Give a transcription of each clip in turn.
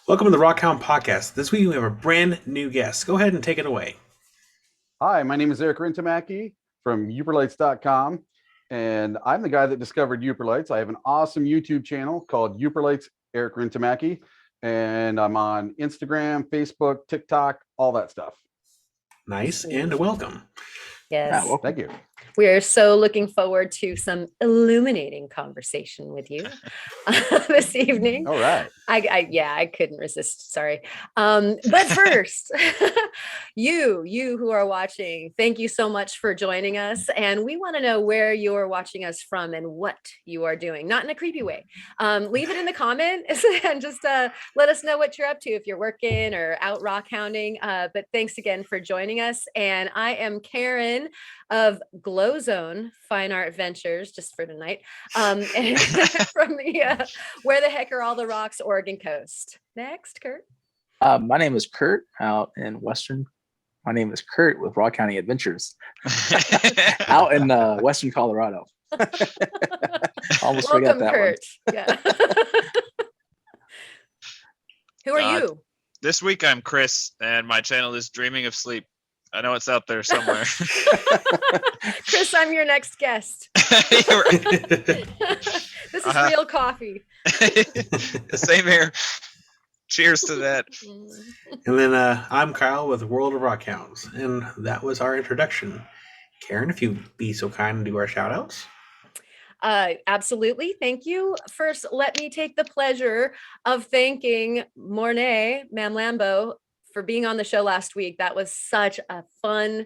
Welcome to the Rockhound Podcast. This week we have a brand new guest. Go ahead and take it away. Hi, my name is Erik Rintamaki from Yooperlites.com, and I'm the guy that discovered Yooperlites. I have an awesome YouTube channel called Yooperlites Erik Rintamaki, and I'm on Instagram, Facebook, TikTok, all that stuff. Nice and welcome. Yes. Yeah, thank you. We are so looking forward to some illuminating conversation with you this evening. All right. I couldn't resist. Sorry. But first, you who are watching, thank you so much for joining us. And we want to know where you're watching us from and what you are doing, not in a creepy way. Leave it in the comments and just let us know what you're up to if you're working or out rock hounding. But thanks again for joining us. And I am Karen of Ozone Fine Art Ventures, just for tonight, and from the Where the Heck Are All the Rocks Oregon coast. Next, Kurt. My name is Kurt out in Western. My name is Kurt with Rock.Hounding.Adventures out in Western Colorado. Almost forgot that Kurt. One. Yeah. Who are you? This week I'm Chris, and my channel is Dreaming of Sleep. I know it's out there somewhere. Chris, I'm your next guest. This is real coffee. Same here. Cheers to that. And then I'm Kyle with World of Rock Hounds, and that was our introduction. Karen, if you'd be so kind and do our shout outs. Absolutely. Thank you. First, let me take the pleasure of thanking Mornay Mam Lambo for being on the show last week. That was such a fun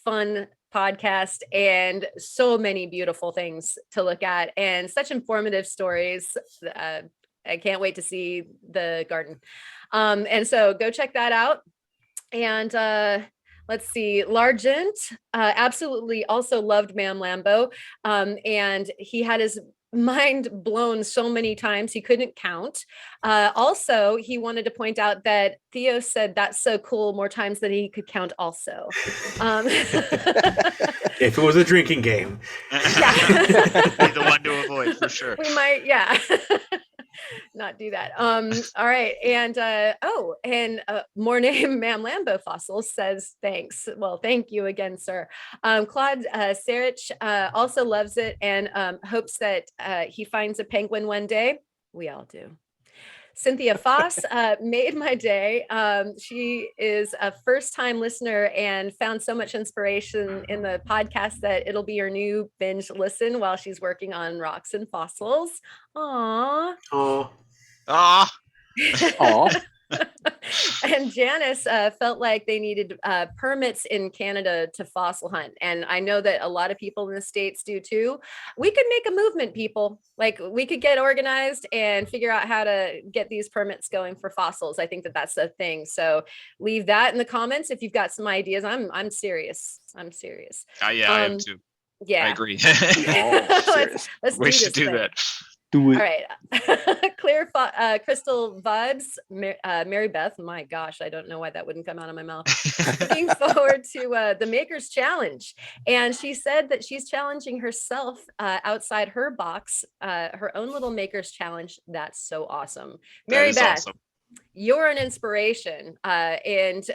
podcast and so many beautiful things to look at and such informative stories. I can't wait to see the garden. And so go check that out. And let's see, Largent absolutely also loved Mam Lambo. And he had his mind blown so many times he couldn't count. Also, he wanted to point out that Theo said that's so cool more times than he could count also. If it was a drinking game. Yeah. Be the one to avoid for sure. We might, yeah. Not do that. All right. And more name Mam Lambo Fossils says thanks. Well, thank you again, sir. Claude Sarich also loves it and hopes that he finds a penguin one day. We all do. Cynthia Foss made my day. She is a first-time listener and found so much inspiration in the podcast that it'll be her new binge listen while she's working on rocks and fossils. Aww. Oh. Ah. Aw. And Janice felt like they needed permits in Canada to fossil hunt. And I know that a lot of people in the States do too. We could make a movement, people. Like we could get organized and figure out how to get these permits going for fossils. I think that that's the thing. So leave that in the comments if you've got some ideas. I'm serious. I'm serious. Yeah, I am too. Yeah. I agree. Let's we should do that. Do it. All right. Clear Crystal Vibes, Mary Beth. My gosh, I don't know why that wouldn't come out of my mouth. Looking forward to the Maker's Challenge. And she said that she's challenging herself outside her box, her own little Maker's Challenge. That's so awesome. Mary Beth, awesome. You're an inspiration. And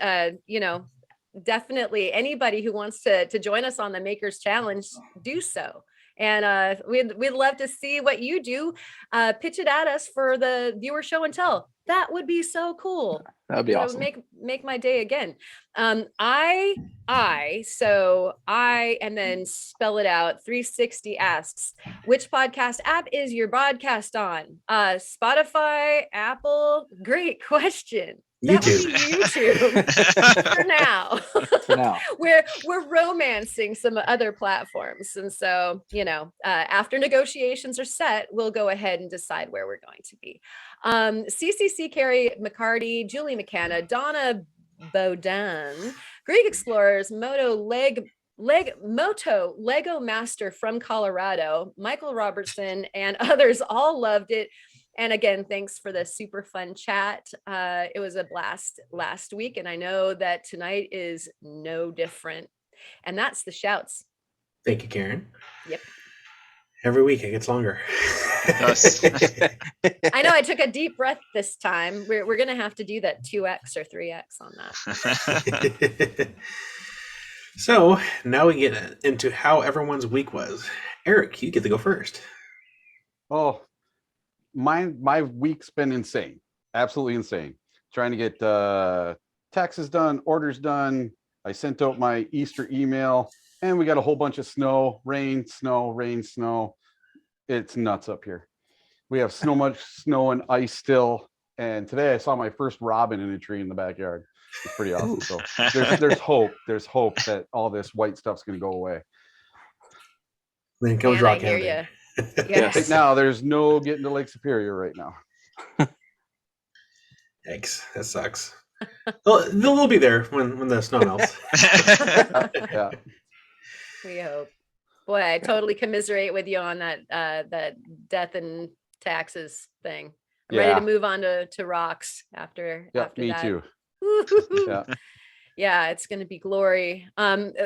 definitely anybody who wants to join us on the Maker's Challenge, do so. And we'd love to see what you do. Pitch it at us for the viewer show and tell. That would be so cool. That'd be awesome. Make my day again. And then spell it out. 360 asks, which podcast app is your broadcast on? Spotify, Apple? Great question. YouTube. YouTube for now. For now. We're romancing some other platforms. And so, after negotiations are set, we'll go ahead and decide where we're going to be. CCC Carrie McCarty, Julie McKenna, Donna Bowden, Greek Explorers, Moto Lego Master from Colorado, Michael Robertson, and others all loved it. And again, thanks for the super fun chat. It was a blast last week, and I know that tonight is no different. And that's the shouts. Thank you, Karen. Yep. Every week it gets longer. Thus. I know I took a deep breath this time. We're gonna have to do that 2x or 3x on that. So now we get into how everyone's week was. Eric, you get to go first. Oh, my week's been insane. Absolutely insane. Trying to get taxes done, orders done. I sent out my Easter email, and we got a whole bunch of snow, rain, snow, rain, snow. It's nuts up here. We have so much snow and ice still. And today I saw my first robin in a tree in the backyard. It's pretty awesome. So there's hope. There's hope that all this white stuff's going to go away. Then comes Man, I hear Rockhounding. you. Yes. Right now, there's no getting to Lake Superior right now. Yikes, that sucks. Well, they'll be there when the snow melts. Yeah. We hope. Boy, I totally commiserate with you on that that death and taxes thing. I'm ready to move on to rocks after Me that. too. Yeah. Yeah, it's going to be glory.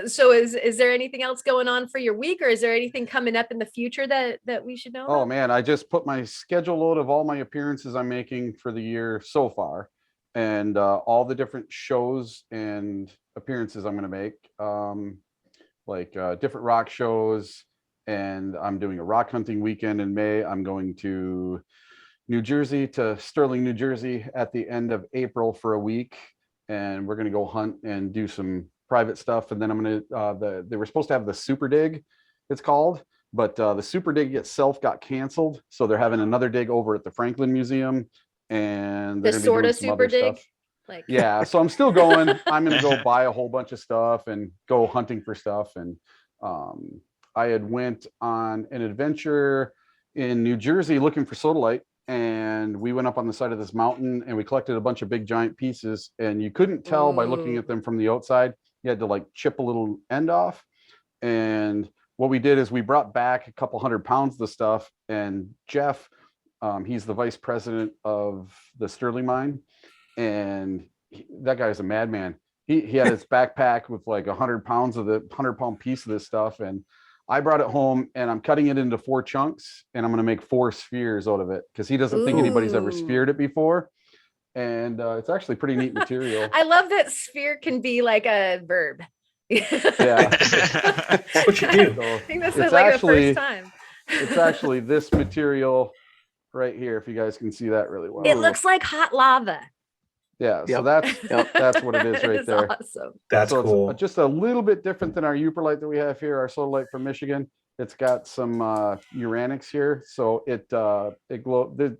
So is there anything else going on for your week, or is there anything coming up in the future that we should know Oh about? man, I just put my schedule load of all my appearances I'm making for the year so far, and all the different shows and appearances I'm going to make, different rock shows. And I'm doing a rock hunting weekend in May. I'm going to New Jersey, to Sterling, New Jersey at the end of April for a week. And we're going to go hunt and do some private stuff. And then I'm going to, they were supposed to have the Super Dig, it's called, but the Super Dig itself got canceled. So they're having another dig over at the Franklin Museum. And they're The going to be sort doing of some super other dig? stuff. Like, Yeah, so I'm still going. I'm going to go buy a whole bunch of stuff and go hunting for stuff. And I had went on an adventure in New Jersey looking for sodalite. And we went up on the side of this mountain and we collected a bunch of big giant pieces, and you couldn't tell by looking at them from the outside. You had to like chip a little end off. And what we did is we brought back a couple 100 pounds of the stuff, and Jeff, he's the vice president of the Sterling mine, and that guy's a madman. He had his backpack with like 100 pounds of the 100-pound piece of this stuff, and I brought it home and I'm cutting it into 4 chunks, and I'm going to make 4 spheres out of it because he doesn't think anybody's ever sphered it before. And it's actually pretty neat material. I love that sphere can be like a verb. Yeah. That's what you do. So I think this it's is like actually- the first time. it's actually this material right here, if you guys can see that really well. It looks like hot lava. Yeah, so Yep. that's what it is right It's there. awesome. That's So cool. it's just a little bit different than our Yooperlite that we have here, our sodalite from Michigan. It's got some uranics here, so it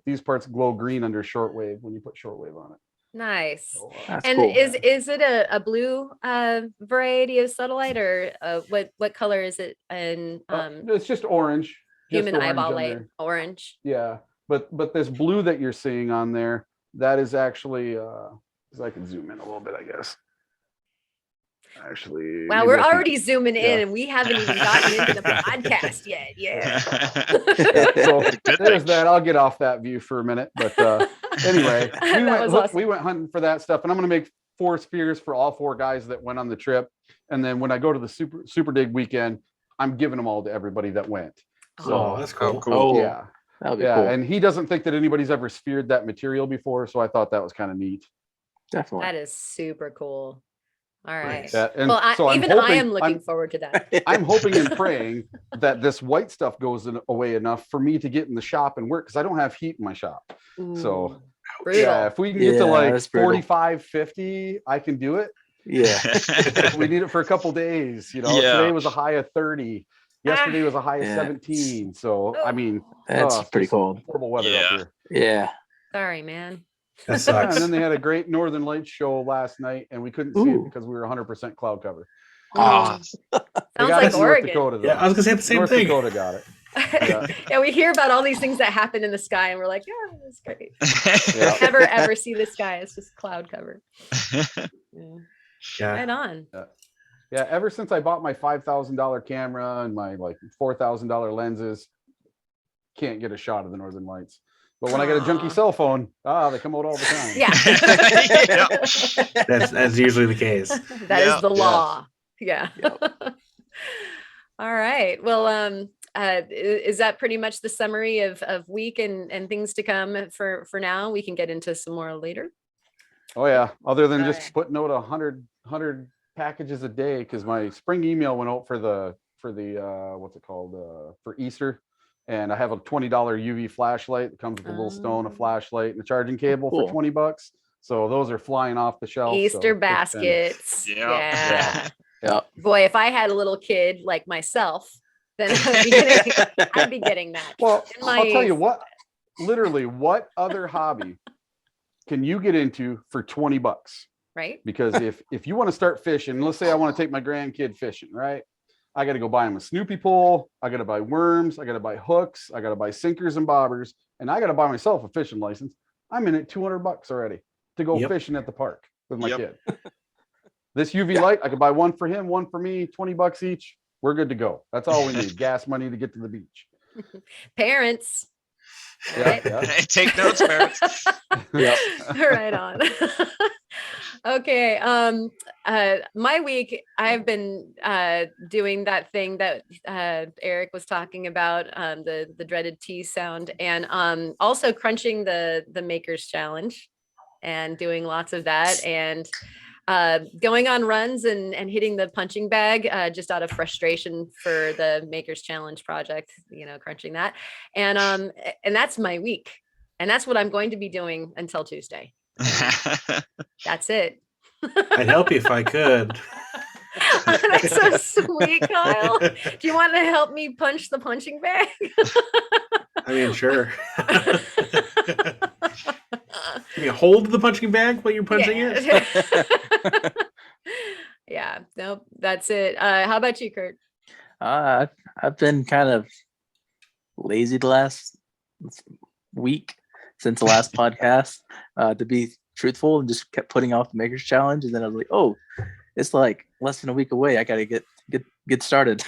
these parts glow green under shortwave when you put shortwave on it. Nice. So, That's And cool. is it a blue variety of sodalite, or what color is it? And it's just orange. just human orange eyeball on light there. orange. Yeah, but this blue that you're seeing on there, that is actually I can zoom in a little bit, I guess. Actually, Wow, maybe we're I can- already zooming in, yeah. and we haven't even gotten into the podcast yet. Yeah. So Good there's thing. that. I'll get off that view for a minute. But anyway, That was awesome. we went hunting for that stuff, and I'm going to make 4 spheres for all 4 guys that went on the trip. And then when I go to the super dig weekend, I'm giving them all to everybody that went. So Oh, that's cool. cool. Oh, yeah, that'll be yeah. cool. And he doesn't think that anybody's ever sphered that material before, so I thought that was kind of neat. Definitely. That is super cool. All right. Nice. Yeah, and Well, so I'm I hoping, am looking forward to that. I'm hoping and praying that this white stuff goes away enough for me to get in the shop and work, because I don't have heat in my shop. So, Ooh, brutal. yeah, if we can get to Yeah, like that's brutal. 45, 50, I can do it. Yeah. We need it for a couple days. You know, Yeah. today was a high of 30. Yesterday was a high of Yeah. 17. So, I mean, That's it's pretty just cold. horrible weather Yeah. up here. Yeah. Sorry, man. That Yeah, sucks. and then they had a great Northern Lights show last night, and we couldn't see it Ooh. because we were 100% cloud cover. Ah, Sounds They got like it in North Oregon. Dakota, though. Yeah, I was gonna say the same North thing. Dakota got it. Yeah. Yeah, we hear about all these things that happen in the sky, and we're like, yeah, that's great. Yeah. Never ever see the sky; it's just cloud cover. Yeah. Yeah. Right on. Yeah, ever since I bought my $5,000 camera and my like $4,000 lenses, can't get a shot of the Northern Lights. But when I get a Aw. junky cell phone, they come out all the time. Yeah. That's usually the case. That is Yeah. the Yes. law. Yeah. All right. Well, is that pretty much the summary of week and things to come for now? We can get into some more later. Oh yeah. Other than just Okay. putting out 100 packages a day, because my spring email went out for the what's it called, for Easter, and I have a $20 UV flashlight that comes with a little stone, a Oh. flashlight, and a charging cable Cool. for $20. So those are flying off the shelf. Easter so it's been- baskets. Yeah. Yeah. Boy, if I had a little kid like myself, then I'd be getting that. Well, In my- I'll tell you what. Literally, what other hobby can you get into for $20? Right? Because if you want to start fishing, let's say I want to take my grandkid fishing, right? I got to go buy him a Snoopy pole. I got to buy worms. I got to buy hooks. I got to buy sinkers and bobbers, and I got to buy myself a fishing license. I'm in at $200 already to go Yep. fishing at the park with my Yep. kid. This UV light, I could buy one for him, one for me, $20 each. We're good to go. That's all we need. Gas money to get to the beach. Parents. Yeah, Right. yeah. Take notes, parents. Yep. Right on. Okay. My week, I've been doing that thing that Eric was talking about, the dreaded T sound, and also crunching the Makers Challenge, and doing lots of that, and going on runs and hitting the punching bag just out of frustration for the Makers Challenge project, crunching that, and that's my week, and that's what I'm going to be doing until Tuesday. That's it. I'd help you if I could. That's so sweet, Kyle. Do you want to help me punch the punching bag? I mean, sure. Can you hold the punching bag while you're punching it? Yeah, nope, that's it. How about you, Kurt? I've been kind of lazy the last week since the last podcast, to be truthful, and just kept putting off the Makers Challenge. And then I was like, oh, it's like less than a week away. I got to get started.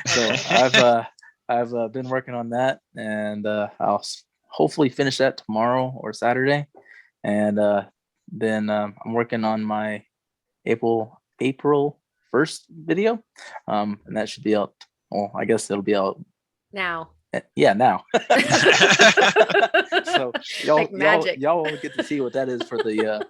So I've been working on that, and I'll hopefully finish that tomorrow or Saturday. And then I'm working on my April 1st video, and that should be out. Well, I guess it'll be out Now. Yeah, now. So y'all, Like magic. y'all will get to see what that is for the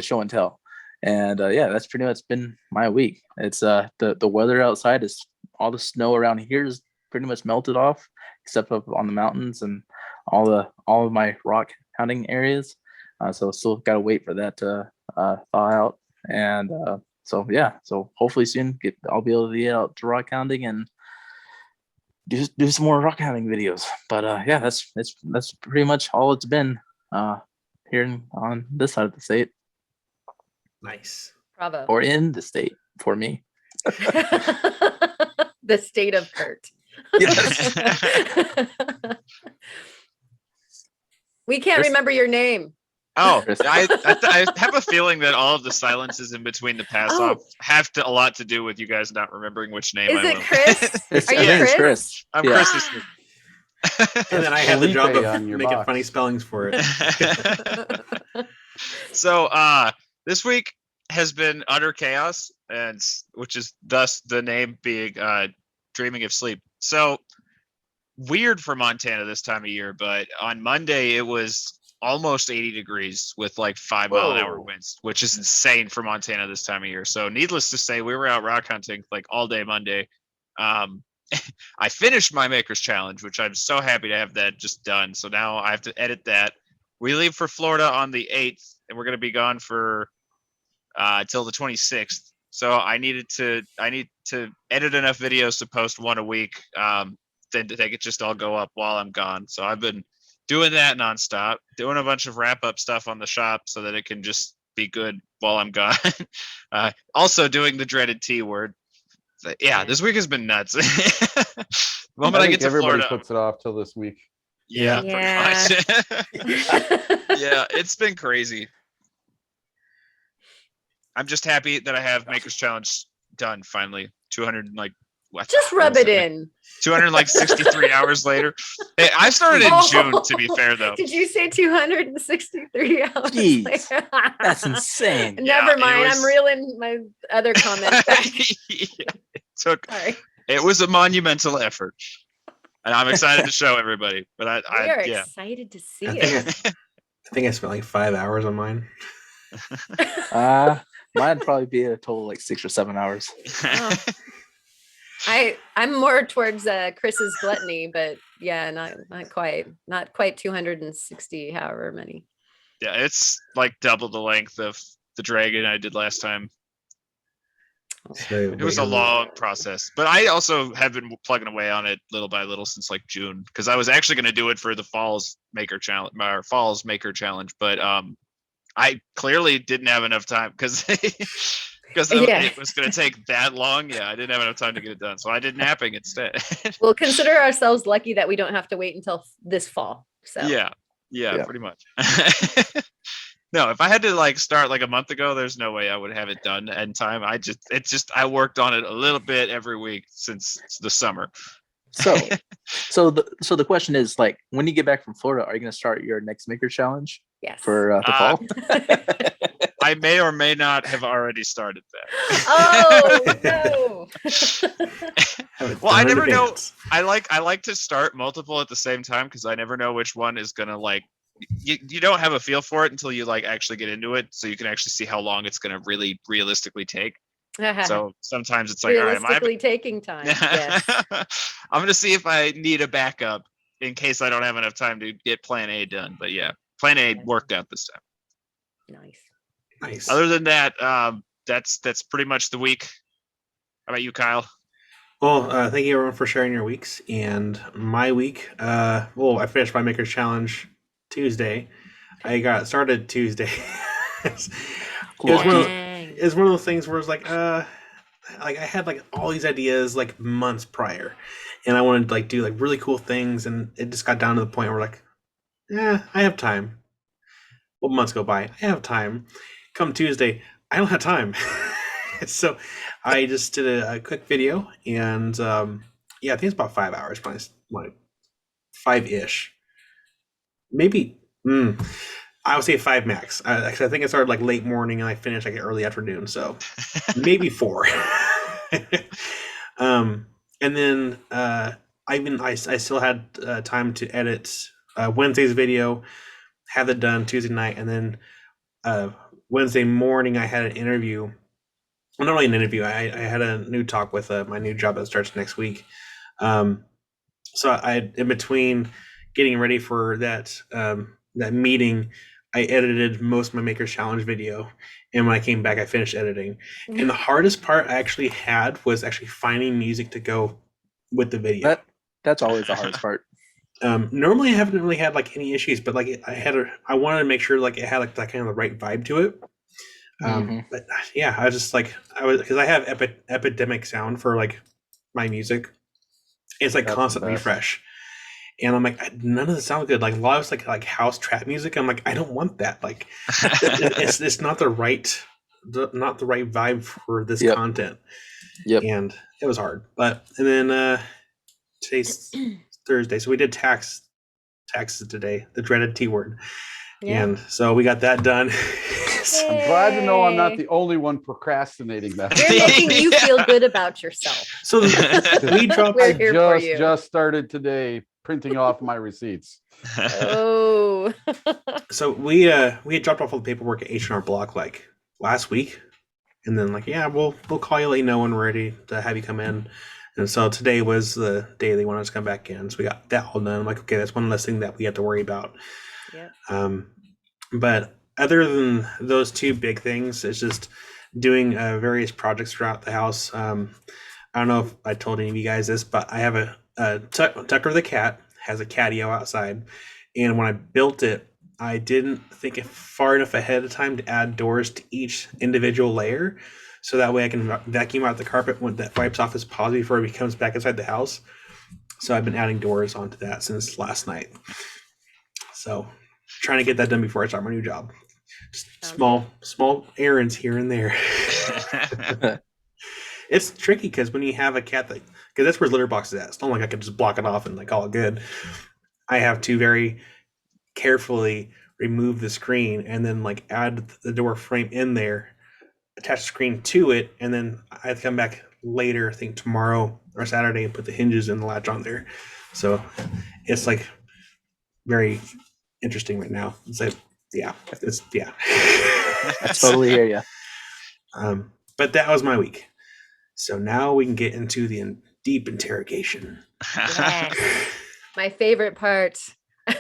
show and tell. And yeah, that's pretty much been my week. It's the weather outside is, all the snow around here is pretty much melted off, except up on the mountains and all of my rock hounding areas. So still gotta wait for that to thaw out. And so yeah, so hopefully soon I'll be able to get out to rock hounding and do some more rock hounding videos. But yeah, that's pretty much all it's been here on this side of the state, Nice. Bravo. or in the state for me. The state of Kurt. Yes. We can't Chris? remember your name. Oh, Chris. I have a feeling that all of the silences in between the pass off have a lot to do with you guys not remembering which name Is I it went. Chris? Are I you think it's Chris? Chris. I'm Yeah. Chris. And then I had the job Felipe of on your making box. funny spellings for it. So this week has been utter chaos, and which is thus the name being Dreaming of Sleep. So weird for Montana this time of year, but on Monday it was almost 80 degrees with like 5-mile-an-hour Whoa. winds, which is insane for Montana this time of year. So needless to say, we were out rock hunting like all day Monday. I finished my Makers Challenge, which I'm so happy to have that just done. So now I have to edit that. We leave for Florida on the 8th, and we're going to be gone for till the 26th. So I need to edit enough videos to post one a week. Then they could just all go up while I'm gone. So I've been doing that nonstop, doing a bunch of wrap up stuff on the shop so that it can just be good while I'm gone. Also doing the dreaded T word. Yeah, this week has been nuts. The moment I think get to everybody Florida, puts it off till this week. yeah, Yeah. pretty much. Yeah, it's been crazy. I'm just happy that I have Makers Challenge done finally. 200 like what? Just rub it in. 263 hours later. Hey, I started in June, to be fair though. Did you say 263 hours? Jeez, later? That's insane. Yeah, Never it mind. was- I'm reeling my other comments back. Yeah, it took Sorry. It was a monumental effort, and I'm excited to show everybody. But We are yeah. excited to see I it. think I spent like 5 hours on mine. Mine'd probably be a total like 6 or 7 hours. Oh. I'm more towards Chris's gluttony, but yeah, not quite 260, however many. Yeah, it's like double the length of the dragon I did last time. So, It was a long process, but I also have been plugging away on it little by little since like June, because I was actually going to do it for the Falls Maker Challenge, but I clearly didn't have enough time because it was going to take that long. Yeah, I didn't have enough time to get it done, so I did napping instead. We'll consider ourselves lucky that we don't have to wait until this fall. So yeah, pretty much. No, if I had to like start like a month ago, there's no way I would have it done in time. I worked on it a little bit every week since the summer. So the question is, like, when you get back from Florida, are you going to start your next Maker Challenge yes. for the fall? I may or may not have already started that. Oh no! Well, I never know. I like to start multiple at the same time because I never know which one is gonna like. You don't have a feel for it until you like actually get into it, so you can actually see how long it's gonna really realistically take. So sometimes it's like, all right, realistically taking time. Yes. I'm gonna see if I need a backup in case I don't have enough time to get Plan A done. But yeah, Plan A worked out this time. Nice. Other than that, that's pretty much the week. How about you, Kyle? Well, thank you everyone for sharing your weeks. And my week, I finished my Maker's Challenge Tuesday. I got started Tuesday. It was one of those things where it's like I had like all these ideas like months prior, and I wanted to like do like really cool things, and it just got down to the point where like, I have time. Well, months go by, I have time. Come Tuesday, I don't have time. So I just did a quick video, and I think it's about 5 hours, probably 5-ish. Maybe I would say 5 max. Actually, I think I started like late morning and I finished like early afternoon, so maybe 4. And then I still had time to edit Wednesday's video, have it done Tuesday night, and then Wednesday morning I had an interview. Well, not really an interview. I had a new talk with my new job that starts next week. So I, in between getting ready for that meeting, I edited most of my Maker's Challenge video, and when I came back, I finished editing. And the hardest part I actually had was actually finding music to go with the video. That's always the hardest part. Normally, I haven't really had like any issues, but like I wanted to make sure like it had like that kind of the right vibe to it. But yeah, I was just like because I have epidemic sound for like my music. It's like That's constant the best. refresh. And I'm like, none of this sounds good. Like a lot of it's like house trap music. I'm like, I don't want that. Like, it's not the right vibe for this content. Yep. And it was hard. And then today's Thursday, so we did taxes today, the dreaded T word. Yeah. And so we got that done. I'm glad to know I'm not the only one procrastinating that. We're making you feel good about yourself. So we dropped. We're here for you. Just started today printing off my receipts. Oh. So we had dropped off all the paperwork at H&R Block like last week, and then like we'll call you, let you know when we're ready to have you come in. And so today was the day they wanted us to come back in, so we got that all done. I'm like, okay, that's one less thing that we have to worry about. Yeah. But other than those two big things, it's just doing various projects throughout the house. I don't know if I told any of you guys this, but I have a Tucker the cat has a catio outside, and when I built it, I didn't think far enough ahead of time to add doors to each individual layer, so that way I can vacuum out the carpet when that wipes off his paws before he comes back inside the house. So I've been adding doors onto that since last night. So trying to get that done before I start my new job. Small errands here and there. It's tricky because when you have a cat because that's where his litter box is at. It's not like I can just block it off and like call it good. I have to very carefully remove the screen and then like add the door frame in there, attach the screen to it, and then I have to come back later, I think tomorrow, or Saturday and put the hinges and the latch on there. So it's like very interesting right now. It's like, yeah. I totally hear you. But that was my week. So now we can get into the deep interrogation. Yes. My favorite part. And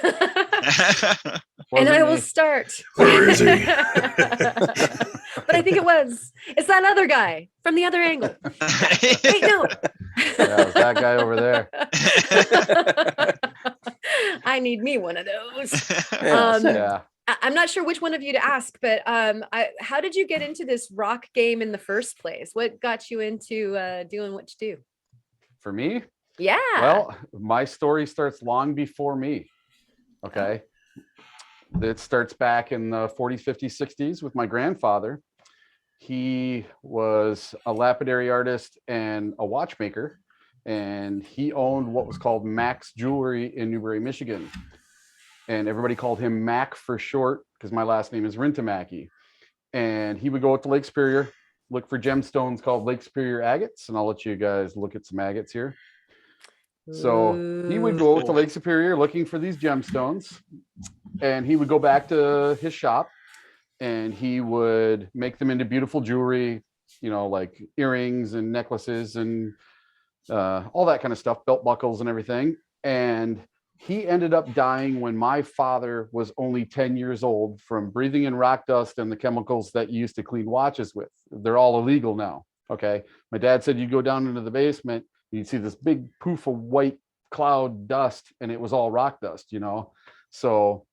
Wasn't I will me. start. Where is he? But I think it's that other guy from the other angle. Wait, no. Yeah, it was that guy over there. I need me one of those. Yeah, same. Yeah. I'm not sure which one of you to ask, but how did you get into this rock game in the first place? What got you into doing what you do? For me, Yeah. well, my story starts long before me. Okay. It starts back in the 40s, 50s, 60s with my grandfather. He was a lapidary artist and a watchmaker, and he owned what was called Mac's Jewelry in Newbury, Michigan. And everybody called him Mac for short because my last name is Rintamaki. And he would go out to Lake Superior, look for gemstones called Lake Superior agates. And I'll let you guys look at some agates here. So he would go to Lake Superior looking for these gemstones, and he would go back to his shop and he would make them into beautiful jewelry, like earrings and necklaces and all that kind of stuff, belt buckles and everything. And he ended up dying when my father was only 10 years old from breathing in rock dust and the chemicals that you used to clean watches with. They're all illegal now. Okay. My dad said you'd go down into the basement, you'd see this big poof of white cloud dust, and it was all rock dust, So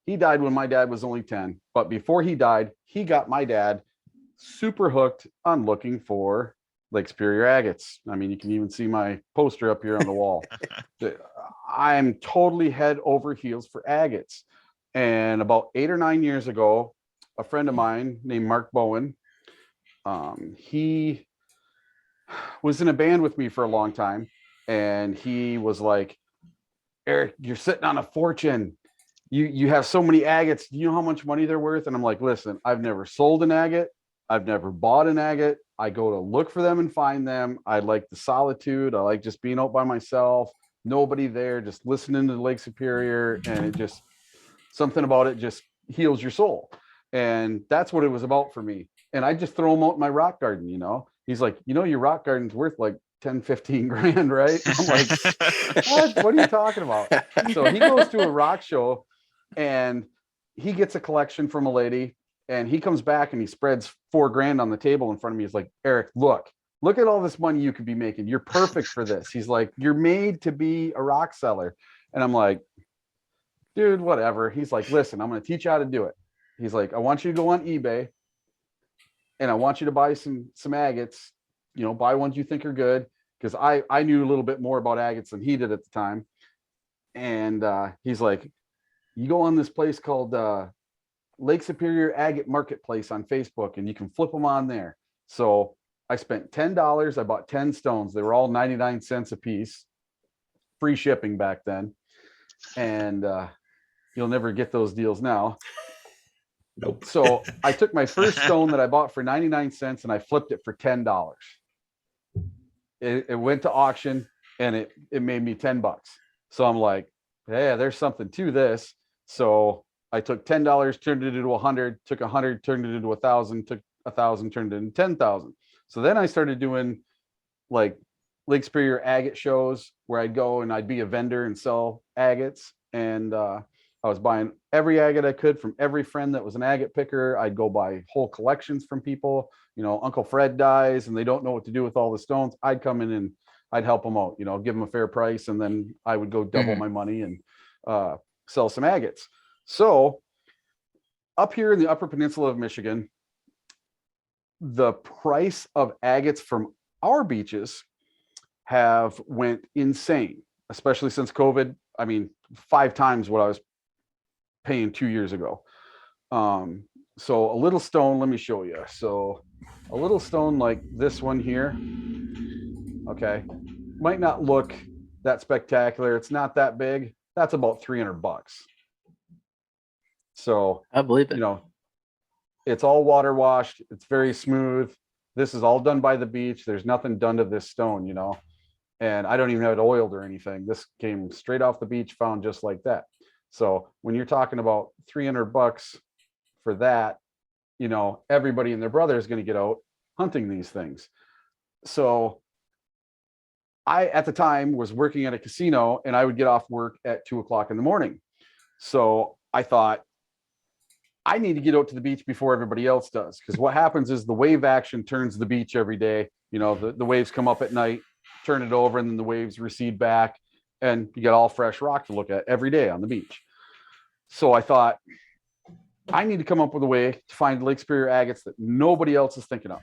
he died when my dad was only 10. But before he died, he got my dad super hooked on looking for Lake Superior agates. I mean, you can even see my poster up here on the wall. I'm totally head over heels for agates. And about 8 or 9 years ago, a friend of mine named Mark Bowen, he was in a band with me for a long time. And he was like, Eric, you're sitting on a fortune. You have so many agates. Do you know how much money they're worth? And I'm like, listen, I've never sold an agate. I've never bought an agate. I go to look for them and find them. I like the solitude. I like just being out by myself. Nobody there, just listening to Lake Superior. And it just, something about it just heals your soul. And that's what it was about for me. And I just throw them out in my rock garden, He's like, your rock garden's worth like 10, 15 grand, right? I'm like, what are you talking about? So he goes to a rock show and he gets a collection from a lady, and he comes back and he spreads $4 grand on the table in front of me. He's like, Eric, look at all this money you could be making. You're perfect for this. He's like, you're made to be a rock seller. And I'm like, dude, whatever. He's like, listen, I'm going to teach you how to do it. He's like, I want you to go on eBay and I want you to buy some agates, buy ones you think are good. Because I knew a little bit more about agates than he did at the time. And he's like, you go on this place called Lake Superior Agate Marketplace on Facebook, and you can flip them on there. So I spent $10. I bought 10 stones. They were all 99 cents a piece, free shipping back then. And you'll never get those deals now. Nope. So I took my first stone that I bought for 99 cents and I flipped it for $10. It went to auction and it made me $10. So I'm like, yeah, there's something to this. So I took $10, turned it into 100, took 100, turned it into 1,000, took 1,000, turned it into 10,000. So then I started doing like Lake Superior agate shows where I'd go and I'd be a vendor and sell agates. And I was buying every agate I could from every friend that was an agate picker. I'd go buy whole collections from people. Uncle Fred dies and they don't know what to do with all the stones. I'd come in and I'd help them out, give them a fair price. And then I would go double my money and sell some agates. So up here in the Upper Peninsula of Michigan, the price of agates from our beaches have went insane, especially since COVID. I mean, 5 times what I was paying 2 years ago. So a little stone, let me show you. So a little stone like this one here, okay, might not look that spectacular. It's not that big. That's about $300. So I believe it. It's all water washed. It's very smooth. this is all done by the beach. There's nothing done to this stone, you know, and I don't even have it oiled or anything. This came straight off the beach, found just like that. So when you're talking about $300 for that, you know, everybody and their brother is going to get out hunting these things. So I, at the time, was working at a casino, and I would get off work at 2:00 in the morning. So I thought, I need to get out to the beach before everybody else does. Because what happens is the wave action turns the beach every day. You know, the waves come up at night, turn it over, and then the waves recede back. And you get all fresh rock to look at every day on the beach. So I thought, I need to come up with a way to find Lake Superior agates that nobody else is thinking of.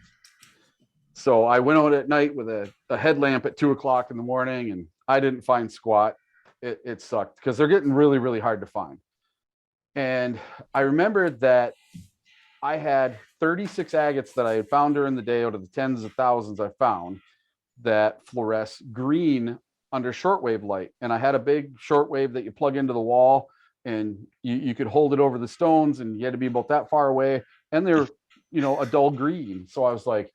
So I went out at night with a headlamp at 2:00 in the morning, and I didn't find squat. It sucked because they're getting really, really hard to find. And I remembered that I had 36 agates that I had found during the day out of the tens of thousands I found that fluoresce green under shortwave light. And I had a big shortwave that you plug into the wall, and you could hold it over the stones, and you had to be about that far away. And they're, you know, a dull green. So I was like,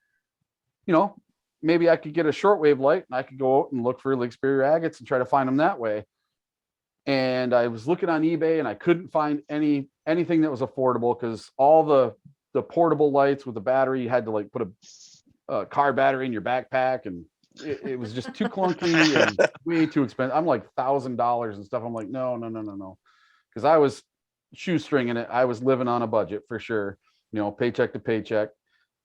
you know, maybe I could get a shortwave light and I could go out and look for Lake Superior agates and try to find them that way. And I was looking on eBay, and I couldn't find anything that was affordable, because all the portable lights with the battery, you had to like put a car battery in your backpack, and it was just too clunky and way too expensive. I'm like $1,000 and stuff. I'm like, no. Because I was shoestringing it. I was living on a budget for sure, you know, paycheck to paycheck.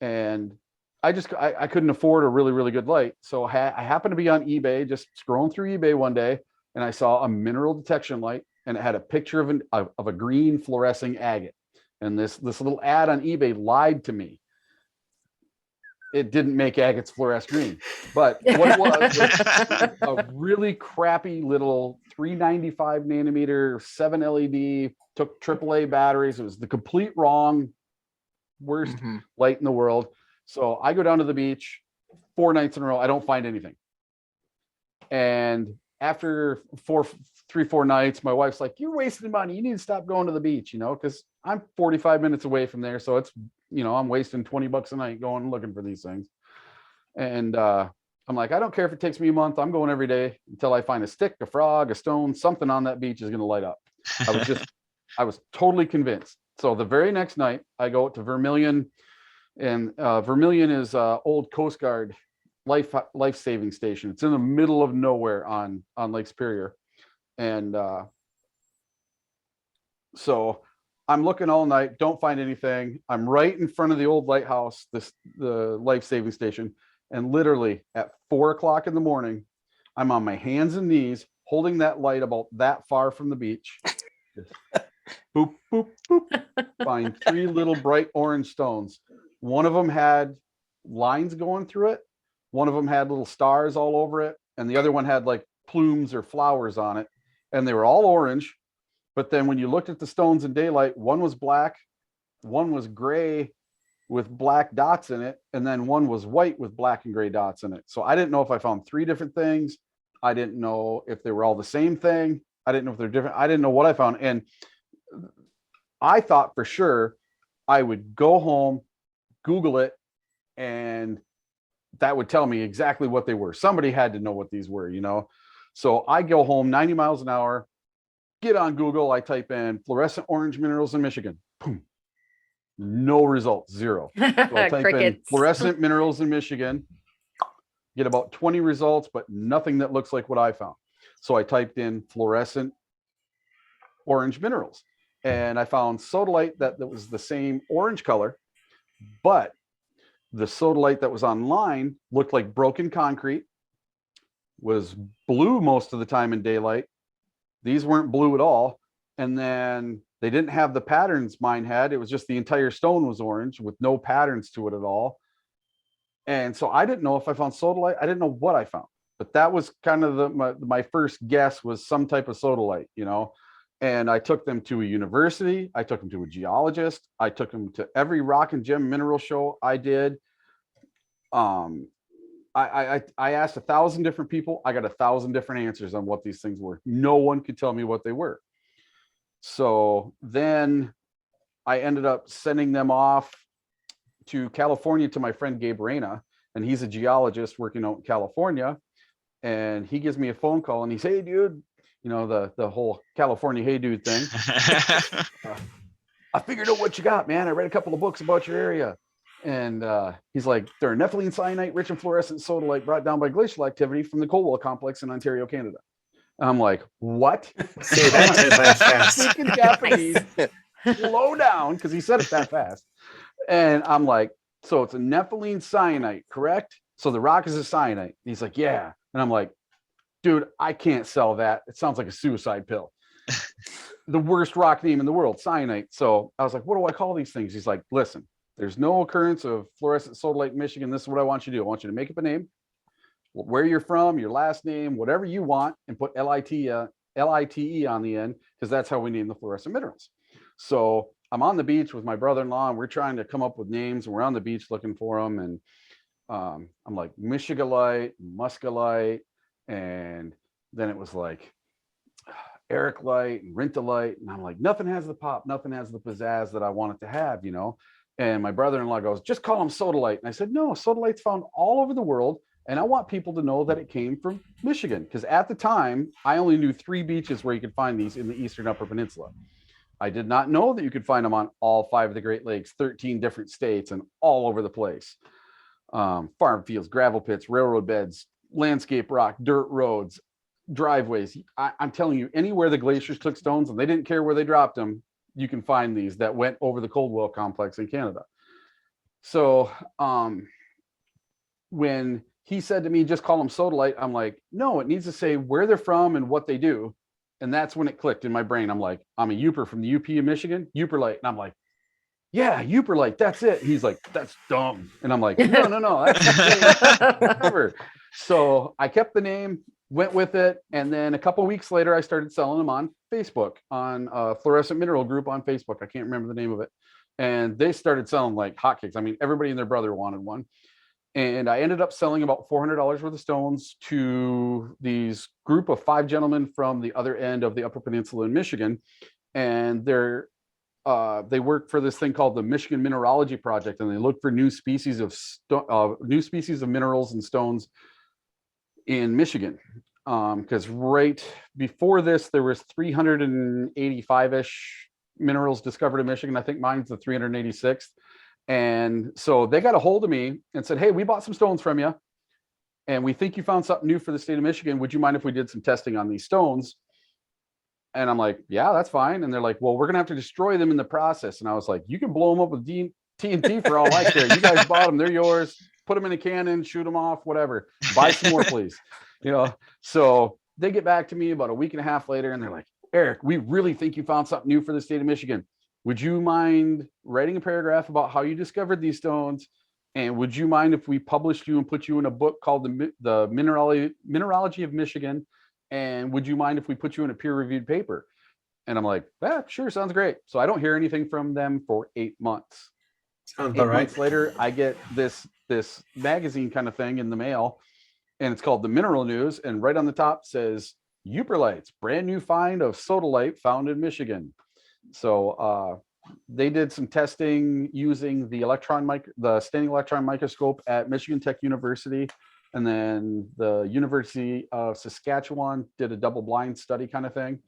And I couldn't afford a really, really good light. So I happened to be on eBay, just scrolling through eBay one day, and I saw a mineral detection light, and it had a picture of a green fluorescing agate. And this little ad on eBay lied to me. It didn't make agates fluoresce green, but what it was a really crappy little 395 nanometer 7 LED, took AAA batteries. It was the complete wrong, worst light in the world. So I go down to the beach 4 nights in a row. I don't find anything. And after 3-4 nights, my wife's like, you're wasting money. You need to stop going to the beach, you know, because I'm 45 minutes away from there. So it's, you know, I'm wasting $20 a night going and looking for these things. And I'm like, I don't care if it takes me a month. I'm going every day until I find a stick, a frog, a stone, something on that beach is going to light up. I was totally convinced. So the very next night, I go to Vermilion, and Vermilion is old Coast Guard life-saving station. It's in the middle of nowhere on Lake Superior. And so I'm looking all night, don't find anything. I'm right in front of the old lighthouse, the life-saving station. And literally at 4:00 in the morning, I'm on my hands and knees holding that light about that far from the beach. Just boop, boop, boop. Find 3 little bright orange stones. One of them had lines going through it. One of them had little stars all over it. And the other one had like plumes or flowers on it. And they were all orange. But then when you looked at the stones in daylight, one was black, one was gray with black dots in it, and then one was white with black and gray dots in it. So I didn't know if I found 3 different things. I didn't know if they were all the same thing. I didn't know if they're different. I didn't know what I found. And I thought for sure I would go home, Google it, and that would tell me exactly what they were. Somebody had to know what these were, you know? So I go home 90 miles an hour, get on Google, I type in fluorescent orange minerals in Michigan. Boom. No results, 0. So I type in fluorescent minerals in Michigan, get about 20 results, but nothing that looks like what I found. So I typed in fluorescent orange minerals, and I found sodalite that was the same orange color, but the sodalite that was online looked like broken concrete, was blue most of the time in daylight. These weren't blue at all. And then they didn't have the patterns mine had. It was just the entire stone was orange with no patterns to it at all. And so I didn't know if I found sodalite. I didn't know what I found, but that was kind of my first guess was some type of sodalite, you know. And I took them to a university. I took them to a geologist. I took them to every rock and gem mineral show I did. I asked 1,000 different people. I got 1,000 different answers on what these things were. No one could tell me what they were. So then I ended up sending them off to California to my friend Gabe Reyna, and he's a geologist working out in California. And he gives me a phone call and he's, hey, dude, you know, the whole California hey dude thing. I figured out what you got, man. I read a couple of books about your area. And he's like, there are nepheline cyanite rich in fluorescent sodalite brought down by glacial activity from the Coldwell complex in Ontario, Canada. And I'm like, what? Say that 10 times fast. Speaking Japanese, slow down, because he said it that fast. And I'm like, so it's a nepheline cyanite, correct? So the rock is a cyanite. And he's like, yeah. And I'm like, dude, I can't sell that. It sounds like a suicide pill. The worst rock name in the world, cyanite. So I was like, what do I call these things? He's like, listen, there's no occurrence of fluorescent sodalite in Michigan. This is what I want you to do. I want you to make up a name, where you're from, your last name, whatever you want, and put LITE on the end, because that's how we name the fluorescent minerals. So I'm on the beach with my brother-in-law, and we're trying to come up with names, and we're on the beach looking for them. And I'm like Michigalite, Muscalite, and then it was like Eriklite and Rintalite. And I'm like, nothing has the pop, nothing has the pizzazz that I want it to have, you know? And my brother-in-law goes, just call them sodalite. And I said, no, sodalite's found all over the world. And I want people to know that it came from Michigan. Because at the time, I only knew 3 beaches where you could find these in the Eastern Upper Peninsula. I did not know that you could find them on all 5 of the Great Lakes, 13 different states, and all over the place. Farm fields, gravel pits, railroad beds, landscape rock, dirt roads, driveways. I'm telling you, anywhere the glaciers took stones and they didn't care where they dropped them, you can find these that went over the Coldwell complex in Canada. So when he said to me, just call them sodalite, I'm like, no, it needs to say where they're from and what they do. And that's when it clicked in my brain. I'm like, I'm a Yooper from the UP of Michigan, Yooperlite. And I'm like, yeah, Yooperlite, that's it. He's like, that's dumb. And I'm like, no, that's never. So I kept the name, went with it. And then a couple of weeks later, I started selling them on Facebook, on a fluorescent mineral group on Facebook. I can't remember the name of it. And they started selling like hotcakes. I mean, everybody and their brother wanted one. And I ended up selling about $400 worth of stones to these group of 5 gentlemen from the other end of the Upper Peninsula in Michigan. And they work for this thing called the Michigan Mineralogy Project, and they look for new species of minerals and stones in Michigan. Because right before this, there was 385-ish minerals discovered in Michigan. I think mine's the 386th. And so they got a hold of me and said, hey, we bought some stones from you, and we think you found something new for the state of Michigan. Would you mind if we did some testing on these stones? And I'm like, yeah, that's fine. And they're like, well, we're going to have to destroy them in the process. And I was like, you can blow them up with TNT for all I care. You guys bought them. They're yours. Put them in a cannon, shoot them off, whatever. Buy some more, please. You know, so they get back to me about a week and a half later, and they're like, Eric, we really think you found something new for the state of Michigan. Would you mind writing a paragraph about how you discovered these stones? And would you mind if we published you and put you in a book called the Mineralogy of Michigan? And would you mind if we put you in a peer-reviewed paper? And I'm like, yeah, sure, sounds great. So I don't hear anything from them for 8 months. Sounds 8 all right. months later, I get this magazine kind of thing in the mail, and it's called the Mineral News. And right on the top says, Yooperlites, brand new find of sodalite found in Michigan. So they did some testing using the standing electron microscope at Michigan Tech University. And then the University of Saskatchewan did a double-blind study kind of thing,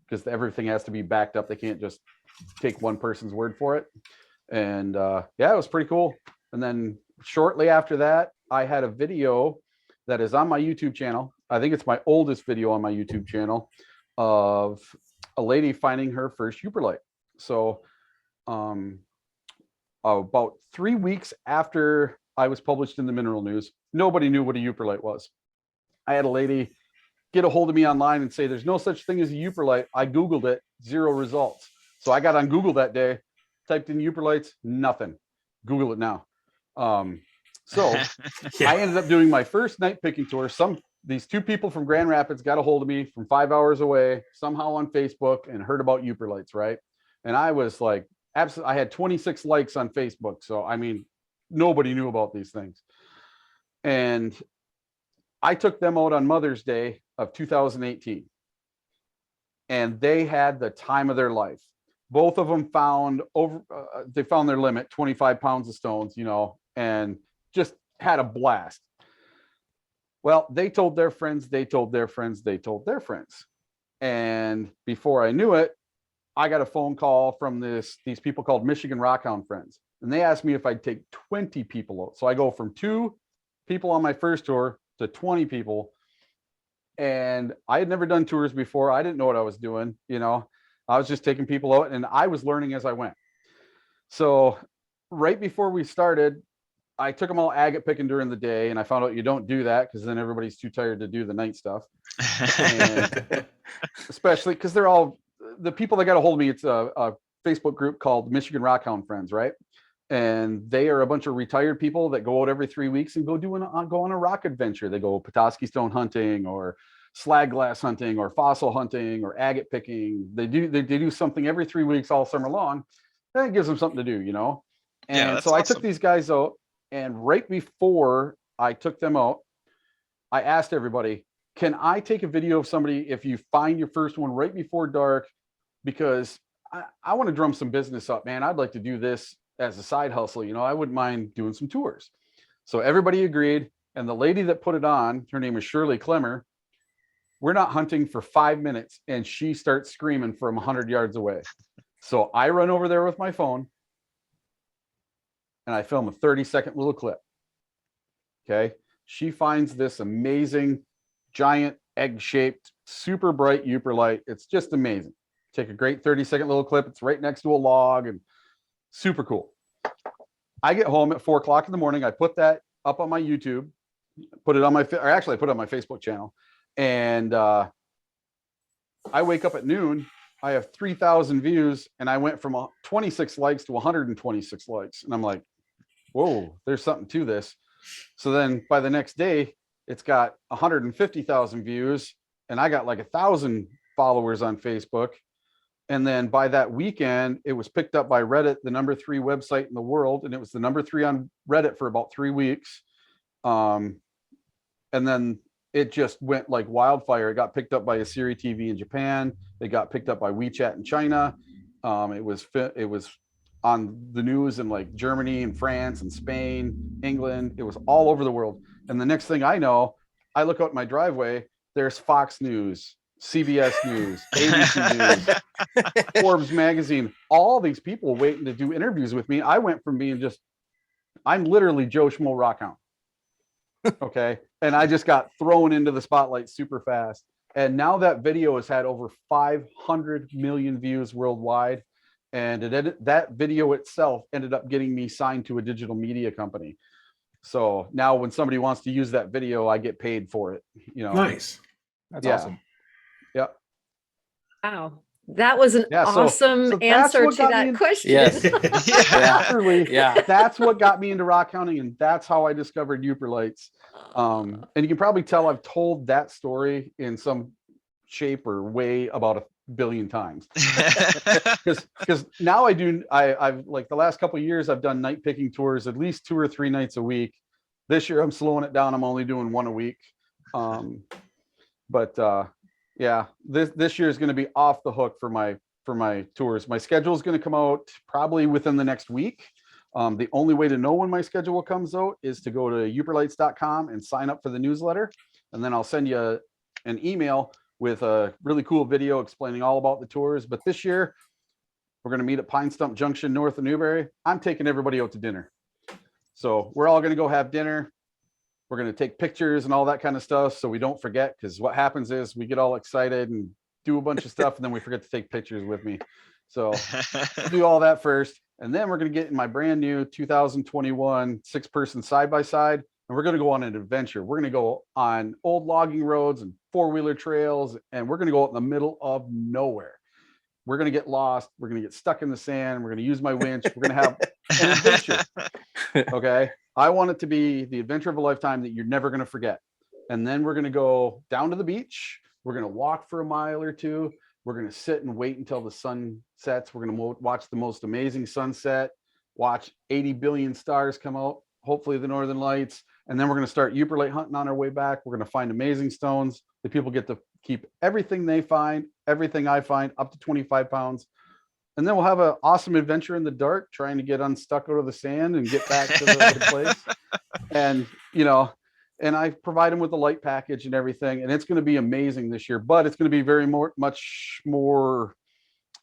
because everything has to be backed up. They can't just take one person's word for it. And yeah, it was pretty cool. And then shortly after that, I had a video that is on my YouTube channel. I think it's my oldest video on my YouTube channel, of a lady finding her first Yooperlite. So about 3 weeks after I was published in the Mineral News, nobody knew what a Yooperlite was. I had a lady get a hold of me online and say, there's no such thing as a Yooperlite. I Googled it, 0 results. So I got on Google that day, typed in Yooperlites, nothing. Google it now. So Yeah. I ended up doing my first night picking tour. These 2 people from Grand Rapids got a hold of me from 5 hours away, somehow on Facebook, and heard about Yooperlites, right? And I was like, absolutely, I had 26 likes on Facebook. So, I mean, nobody knew about these things. And I took them out on Mother's Day of 2018. And they had the time of their life. both of them found they found their limit, 25 pounds of stones, and just had a blast. Well, they told their friends, they told their friends, they told their friends. And before I knew it, I got a phone call from these people called Michigan Rockhound Friends. And they asked me if I'd take 20 people out. So I go from 2 people on my first tour to 20 people. And I had never done tours before. I didn't know what I was doing. I was just taking people out and I was learning as I went. So right before we started, I took them all agate picking during the day, and I found out you don't do that because then everybody's too tired to do the night stuff. And especially because they're all the people that got a hold of me. It's a Facebook group called Michigan Rockhound Friends, right? And they are a bunch of retired people that go out every 3 weeks and go on a rock adventure. They go Petoskey stone hunting or slag glass hunting or fossil hunting or agate picking. They do something every 3 weeks all summer long. And it gives them something to do, And so I took these guys out, and right before I took them out, I asked everybody, can I take a video of somebody if you find your first one right before dark? Because I want to drum some business up, man. I'd like to do this as a side hustle. I wouldn't mind doing some tours. So everybody agreed. And the lady that put it on, her name is Shirley Clemmer. We're not hunting for 5 minutes, and she starts screaming from 100 yards away. So I run over there with my phone, and I film a 30-second little clip. Okay. She finds this amazing, giant, egg-shaped, super bright Yooperlite. It's just amazing. Take a great 30-second little clip. It's right next to a log and super cool. I get home at 4 o'clock in the morning. I put that up on my YouTube, put it on my Facebook channel. And I wake up at noon. I have 3,000 views, and I went from 26 likes to 126 likes. And I'm like, whoa, there's something to this. So then by the next day, it's got 150,000 views, and I got like 1,000 followers on Facebook. And then by that weekend, it was picked up by Reddit, the number 3 website in the world. And it was the number 3 on Reddit for about 3 weeks. And then it just went like wildfire. It got picked up by Asiri TV in Japan. It got picked up by WeChat in China. It was on the news in like Germany and France and Spain, England. It was all over the world. And the next thing I know, I look out my driveway, there's Fox News, CBS News, ABC News, Forbes magazine, all these people waiting to do interviews with me. I went from being I'm literally Joe Schmo Rockhound. Okay. And I just got thrown into the spotlight super fast. And now that video has had over 500 million views worldwide. And that video itself ended up getting me signed to a digital media company. So now when somebody wants to use that video, I get paid for it. Nice. That's awesome. Yep. Wow. That was an awesome answer to that question. Yes. Yeah. That's what got me into rock hounding, and that's how I discovered Yooperlites. And you can probably tell I've told that story in some shape or way about 1 billion times. Because now I've like the last couple of years, I've done night picking tours at least 2 or 3 nights a week. This year I'm slowing it down. I'm only doing 1 a week. Yeah, this year is going to be off the hook for my tours. My schedule is going to come out probably within the next week. The only way to know when my schedule comes out is to go to Yooperlites.com and sign up for the newsletter. And then I'll send you an email with a really cool video explaining all about the tours. But this year, we're going to meet at Pine Stump Junction north of Newberry. I'm taking everybody out to dinner. So we're all going to go have dinner. We're going to take pictures and all that kind of stuff so we don't forget, because what happens is we get all excited and do a bunch of stuff and then we forget to take pictures with me. So we'll do all that first. And then we're going to get in my brand new 2021 6-person side-by-side, and we're going to go on an adventure. We're going to go on old logging roads and 4-wheeler trails, and we're going to go out in the middle of nowhere. We're going to get lost. We're going to get stuck in the sand. We're going to use my winch. We're going to have an adventure. Okay. I want it to be the adventure of a lifetime that you're never going to forget. And then we're going to go down to the beach. We're going to walk for a mile or 2. We're going to sit and wait until the sun sets. We're going to watch the most amazing sunset, watch 80 billion stars come out, hopefully the Northern Lights. And then we're going to start Yooperlite hunting on our way back. We're going to find amazing stones. The people get to keep everything they find, everything I find, up to 25 pounds. and then we'll have an awesome adventure in the dark, trying to get unstuck out of the sand and get back to the place. And, and I provide them with a light package and everything. And it's going to be amazing this year, but it's going to be much more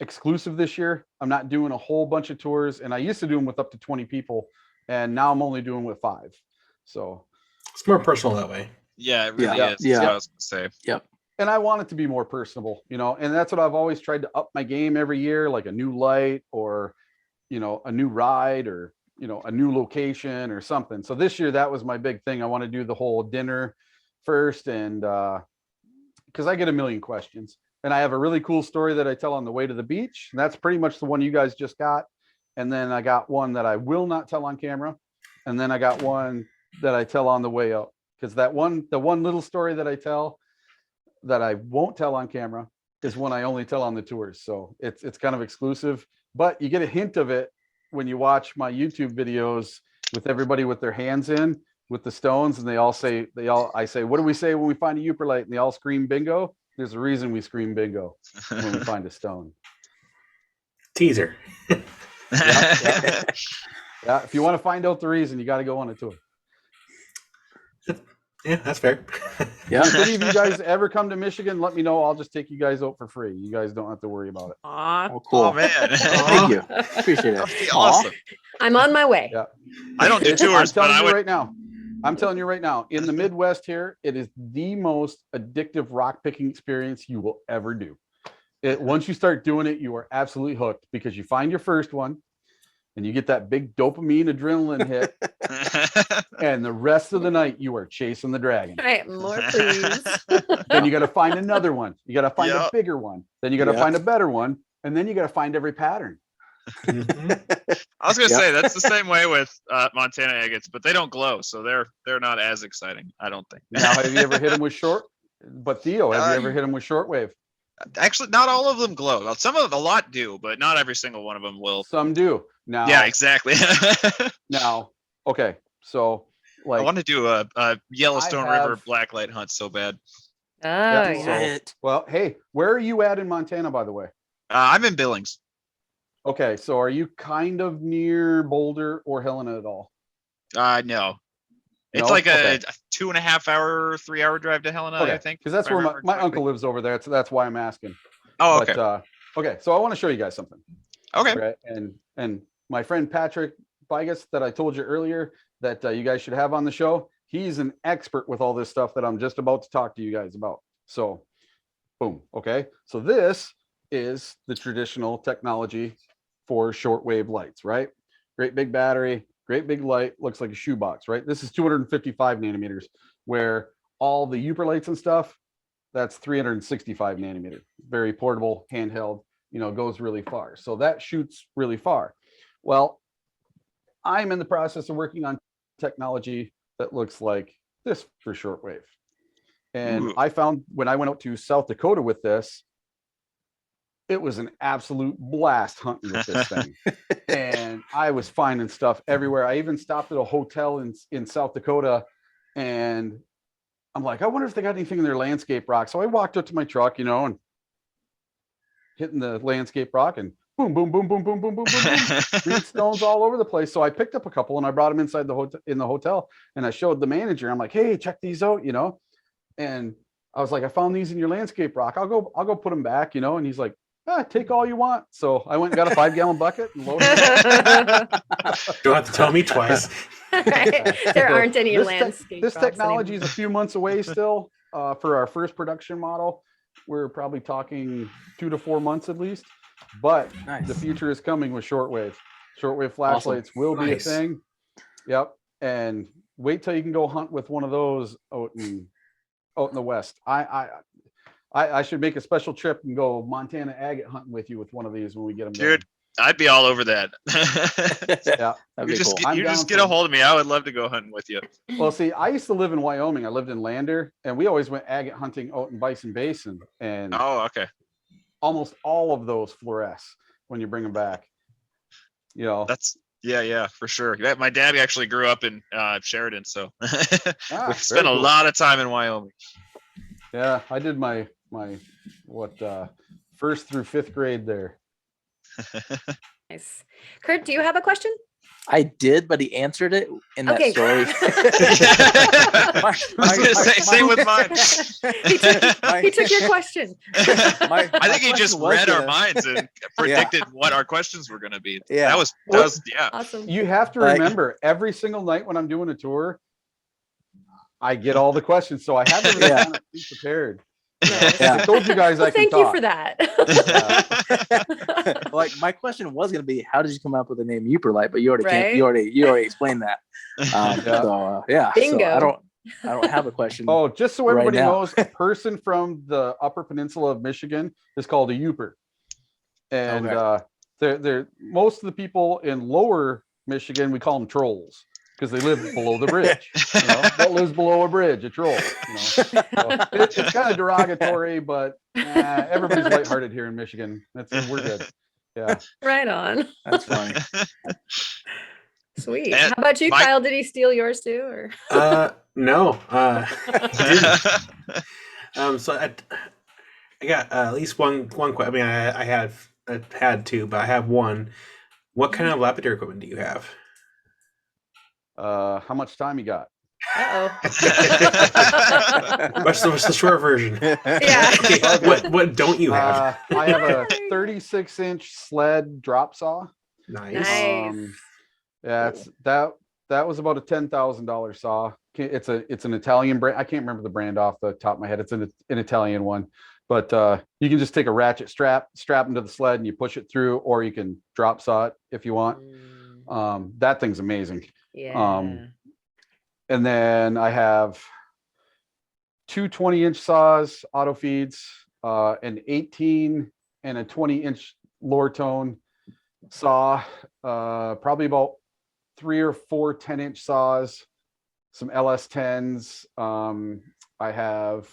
exclusive this year. I'm not doing a whole bunch of tours, and I used to do them with up to 20 people, and now I'm only doing with 5. So it's more personal that way. Yeah, it really is. Yeah. That's what I was gonna say. Yep. and I want it to be more personable, and that's what I've always tried to up my game every year, like a new light or, a new ride or, a new location or something. So this year, that was my big thing. I want to do the whole dinner first. And because I get a million questions, and I have a really cool story that I tell on the way to the beach. And that's pretty much the one you guys just got. And then I got one that I will not tell on camera. And then I got one that I tell on the way up, because the one little story that I tell that I won't tell on camera is one I only tell on the tours. So it's kind of exclusive, but you get a hint of it when you watch my YouTube videos with everybody with their hands in with the stones, and I say, what do we say when we find a Yooperlite? And they all scream bingo. There's a reason we scream bingo when we find a stone. Teaser. Yeah. If you want to find out the reason, you got to go on a tour. Yeah, that's fair. Yeah. If any of you guys ever come to Michigan, let me know. I'll just take you guys out for free. You guys don't have to worry about it. Aw, Oh, cool. Oh man, Thank you. Appreciate it. that'd be awesome. I'm on my way. Yeah. I don't do tours, but I would. I'm telling you right now, in the Midwest here, it is the most addictive rock picking experience you will ever do. Once you start doing it, you are absolutely hooked, because you find your first one and you get that big dopamine adrenaline hit. And the rest of the night you are chasing the dragon. All right, more please. Then you got to find another one. You got to find a bigger one. Then you got to Yep. find a better one. And then you got to find every pattern. Mhm. I was gonna Yep. say that's the same way with Montana agates, but they don't glow, so they're not as exciting. I don't think. Now, have you ever hit them with But Theo, have you ever hit them with shortwave? Actually, not all of them glow. Some of them, a lot do, but not every single one of them will. Some do. Now, Yeah, exactly. Now, okay. So, I want to do a Yellowstone I River have- blacklight hunt so bad. Oh, Yeah, yeah. so- well, hey, where are you at in Montana, by the way? I'm in Billings. Okay, so are you kind of near Boulder or Helena at all? No. It's No? like Okay. a 2.5 hour, 3 hour drive to Helena, I think. because that's if I where my remember correctly. uncle lives over there. So that's why I'm asking. Oh, okay. But, okay, so I want to show you guys something. Okay. Right? And my friend Patrick Bigas that I told you earlier that you guys should have on the show, he's an expert with all this stuff that I'm just about to talk to you guys about. So, boom. Okay, so this is the traditional technology for shortwave lights, right? Great big battery, great big light, looks like a shoebox, right? This is 255 nanometers, where all the Yooperlites and stuff, that's 365 nanometer. Very portable, handheld, goes really far. So that shoots really far. Well, I'm in the process of working on technology that looks like this for shortwave. And Ooh. I found when I went out to South Dakota with this, it was an absolute blast hunting with this thing. And I was finding stuff everywhere. I even stopped at a hotel in South Dakota, and I'm like, I wonder if they got anything in their landscape rock. So I walked up to my truck, and hitting the landscape rock, and boom, boom, boom, boom, boom, boom, boom, boom, boom. Green stones all over the place. So I picked up a couple and I brought them inside in the hotel, and I showed the manager. I'm like, hey, check these out, and I was like, I found these in your landscape rock. I'll go put them back, and he's like, take all you want. So I went and got a 5-gallon bucket and loaded it up. Don't have to tell me twice. There aren't any landscape. This rocks technology anymore. is a few months away still. For our first production model, we're probably talking 2 to 4 months at least. But Nice. the future is coming with shortwave. Shortwave flashlights will be Nice. a thing. Yep. And wait till you can go hunt with one of those out in the West. I should make a special trip and go Montana agate hunting with you with one of these when we get them. Dude, I'd be all over that. Yeah. That'd you be just cool. I'm down get for a it. hold of me. I would love to go hunting with you. Well, see, I used to live in Wyoming. I lived in Lander, and we always went agate hunting out in Bison Basin, and Oh, okay. almost all of those fluoresce when you bring them back. That's yeah, for sure. My dad actually grew up in Sheridan, so we very spent a cool. lot of time in Wyoming. Yeah, I did my 1st through 5th grade there. Nice. Kurt, do you have a question? I did, but he answered it in that Okay. story. I was gonna say same with mine. He took your question. I think he just read our mine. minds and predicted what our questions were going to be. Yeah. That was yeah. Awesome. You have to Like- remember, every single night when I'm doing a tour, I get all the questions, so I have everything Yeah. kind of prepared. Yeah. I told you guys I can Thank you talk. for that. Like my question was going to be, how did you come up with the name Yooperlite? But you already Right. you already explained that. So Bingo. So I don't have a question. Oh, just so Right everybody now. knows, a person from the Upper Peninsula of Michigan is called a Yooper, and they're most of the people in Lower Michigan, we call them trolls because they live below the bridge. What lives below a bridge? A troll. So it's kind of derogatory, but everybody's lighthearted here in Michigan. We're good. Yeah. Right on. That's funny. Sweet. And How about you, my- Kyle? Did he steal yours too? Or No. So I got at least one question. I mean, I had two, but I have one. What kind of lapidary equipment do you have? How much time you got? What's the short version? Yeah. Okay, what don't you have? I have a 36-inch sled drop saw. Nice. Nice. Yeah, that was about a $10,000 saw. It's an Italian brand. I can't remember the brand off the top of my head. It's an Italian one, but you can just take a ratchet strap into the sled and you push it through, or you can drop saw it if you want. That thing's amazing. Yeah. And then I have two 20-inch saws, auto feeds, an 18 and a 20-inch lower tone saw, probably about 3 or 4 10-inch saws, some LS10s. I have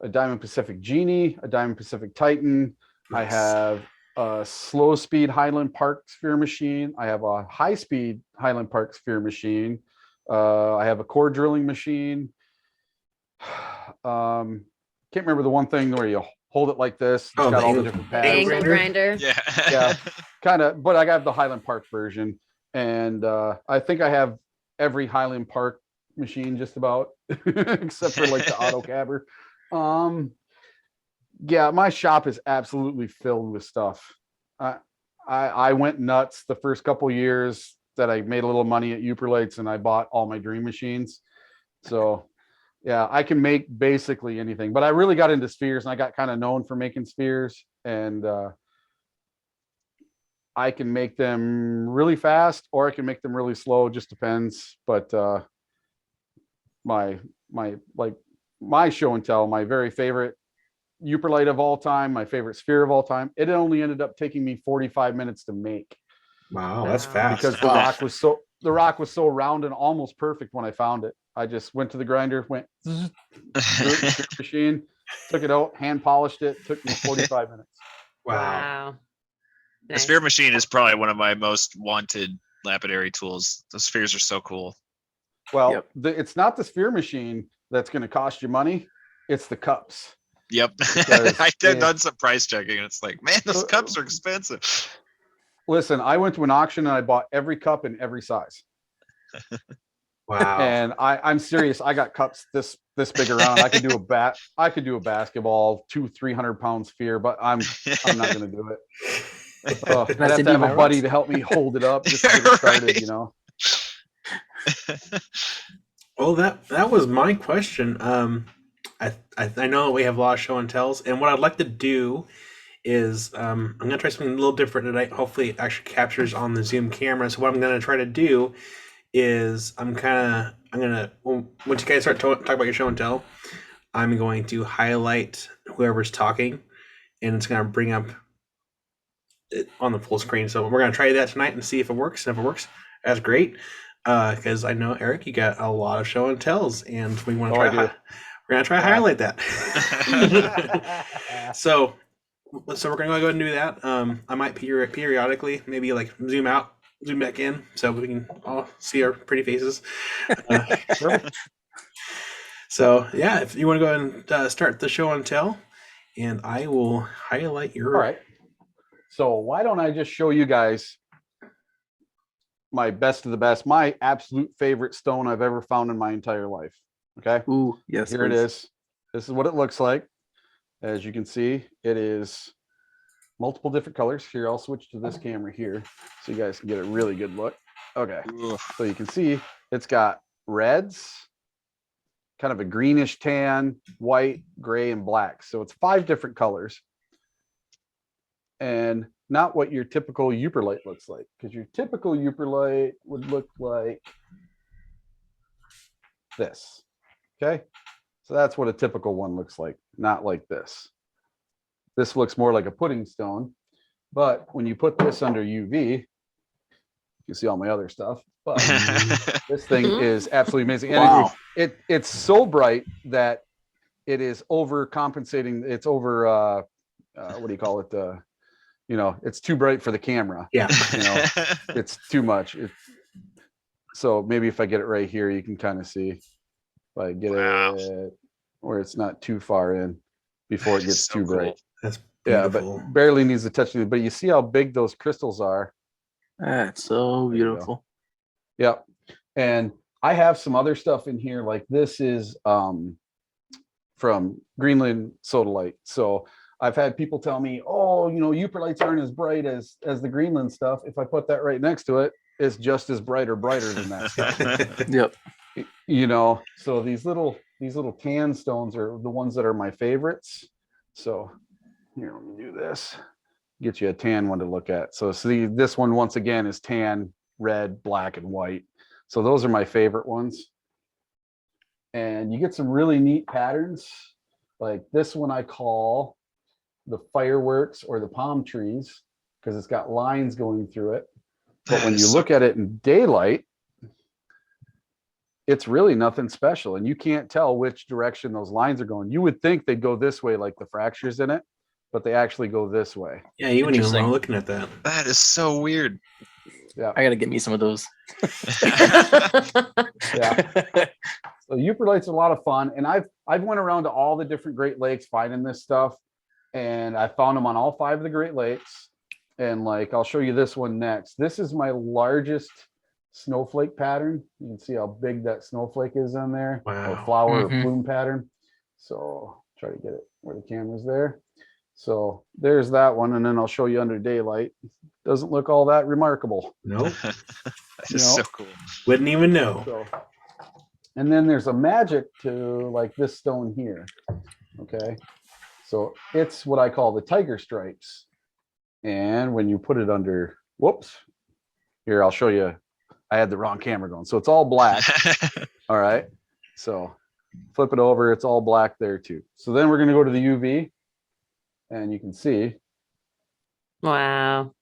a Diamond Pacific Genie, a Diamond Pacific Titan. I have a slow speed Highland Park sphere machine. I have a high speed Highland Park sphere machine. I have a core drilling machine. Can't remember the one thing where you hold it like this. It's got all the different The pads. angle grinder. Yeah. Kind of, but I got the Highland Park version, and I think I have every Highland Park machine just about, except for like the auto cabber. Yeah, my shop is absolutely filled with stuff. I went nuts the first couple years that I made a little money at Yooperlites, and I bought all my dream machines. So yeah, I can make basically anything, but I really got into spheres, and I got kind of known for making spheres, and I can make them really fast, or I can make them really slow, just depends. But my show and tell, my very favorite Yooperlite of all time, my favorite sphere of all time, it only ended up taking me 45 minutes to make. Wow, that's Wow. fast. Because the rock was so round and almost perfect when I found it. I just went to the grinder, went zzz, threw it in the machine, took it out, hand polished it, took me 45 minutes. Wow. The sphere machine is probably one of my most wanted lapidary tools. The spheres are so cool. Well, it's not the sphere machine that's going to cost you money. It's the cups. Yep. Because I did done some price checking, and it's like, man, those cups are expensive. Listen, I went to an auction and I bought every cup in every size. Wow. And I'm serious. I got cups this big around. I could do a basketball 200-300 pound sphere, but I'm not going to do it. I'd have to have a buddy to help me hold it up just to get it started, you know. Well, that was my question. I know we have a lot of show and tells, and what I'd like to do is I'm gonna try something a little different tonight. Hopefully, it actually captures on the Zoom camera. So what I'm gonna try to do is once you guys start talk about your show and tell, I'm going to highlight whoever's talking, and it's gonna bring up it on the full screen. So we're gonna try that tonight and see if it works. And if it works, that's great. Because I know, Eric, you got a lot of show and tells, and we want to we're gonna try to highlight that. So we're gonna go ahead and do that. I might periodically maybe like zoom out, zoom back in, so we can all see our pretty faces. So yeah, if you want to go ahead and start the show and tell, and I will highlight your. All right. So why don't I just show you guys my best of the best, my absolute favorite stone I've ever found in my entire life. Okay. Ooh, yes. Here it is. This is what it looks like. As you can see, it is multiple different colors. Here, I'll switch to this camera here so you guys can get a really good look. Okay. So you can see it's got reds, kind of a greenish tan, white, gray, and black. So it's 5 different colors. And not what your typical Yooperlite looks like, because your typical Yooperlite would look like this. Okay. So that's what a typical one looks like, not like this. This looks more like a pudding stone, but when you put this under UV, you can see all my other stuff, but this thing is absolutely amazing. And Wow. it's so bright that it is overcompensating. It's over, what do you call it? It's too bright for the camera. Yeah. It's too much. So maybe if I get it right here, you can kind of see if I get it where it's not too far in before it gets too bright. That's Yeah, beautiful. but barely needs to touch it. But you see how big those crystals are. That's so There you go. beautiful. Yep. And I have some other stuff in here. Like this is from Greenland sodalite. So I've had people tell me, oh, Yooperlites aren't as bright as the Greenland stuff. If I put that right next to it, it's just as bright or brighter than that stuff. Yep. So these little tan stones are the ones that are my favorites. So here, let me do this. Get you a tan one to look at. So see, this one once again is tan, red, black, and white. So those are my favorite ones. And you get some really neat patterns. Like this one I call the fireworks or the palm trees, because it's got lines going through it. But when you look at it in daylight, it's really nothing special. And you can't tell which direction those lines are going. You would think they'd go this way, like the fractures in it, but they actually go this way. Yeah, you wouldn't even Interesting. know looking at that. That is so weird. Yeah. I gotta get me some of those. Yeah. So Yooperlite's a lot of fun. And I've went around to all the different Great Lakes finding this stuff. And I found them on all 5 of the Great Lakes. And like, I'll show you this one next. This is my largest snowflake pattern. You can see how big that snowflake is on there. Wow. Or flower Mhm. or plume pattern. So try to get it where the camera's there. So there's that one. And then I'll show you under daylight. Doesn't look all that remarkable. Nope. That is so cool. Wouldn't even know. So, and then there's a magic to like this stone here. Okay. So it's what I call the tiger stripes. And when you put it under, whoops, here, I'll show you. I had the wrong camera going. So it's all black. All right. So flip it over. It's all black there too. So then we're going to go to the UV and you can see Wow.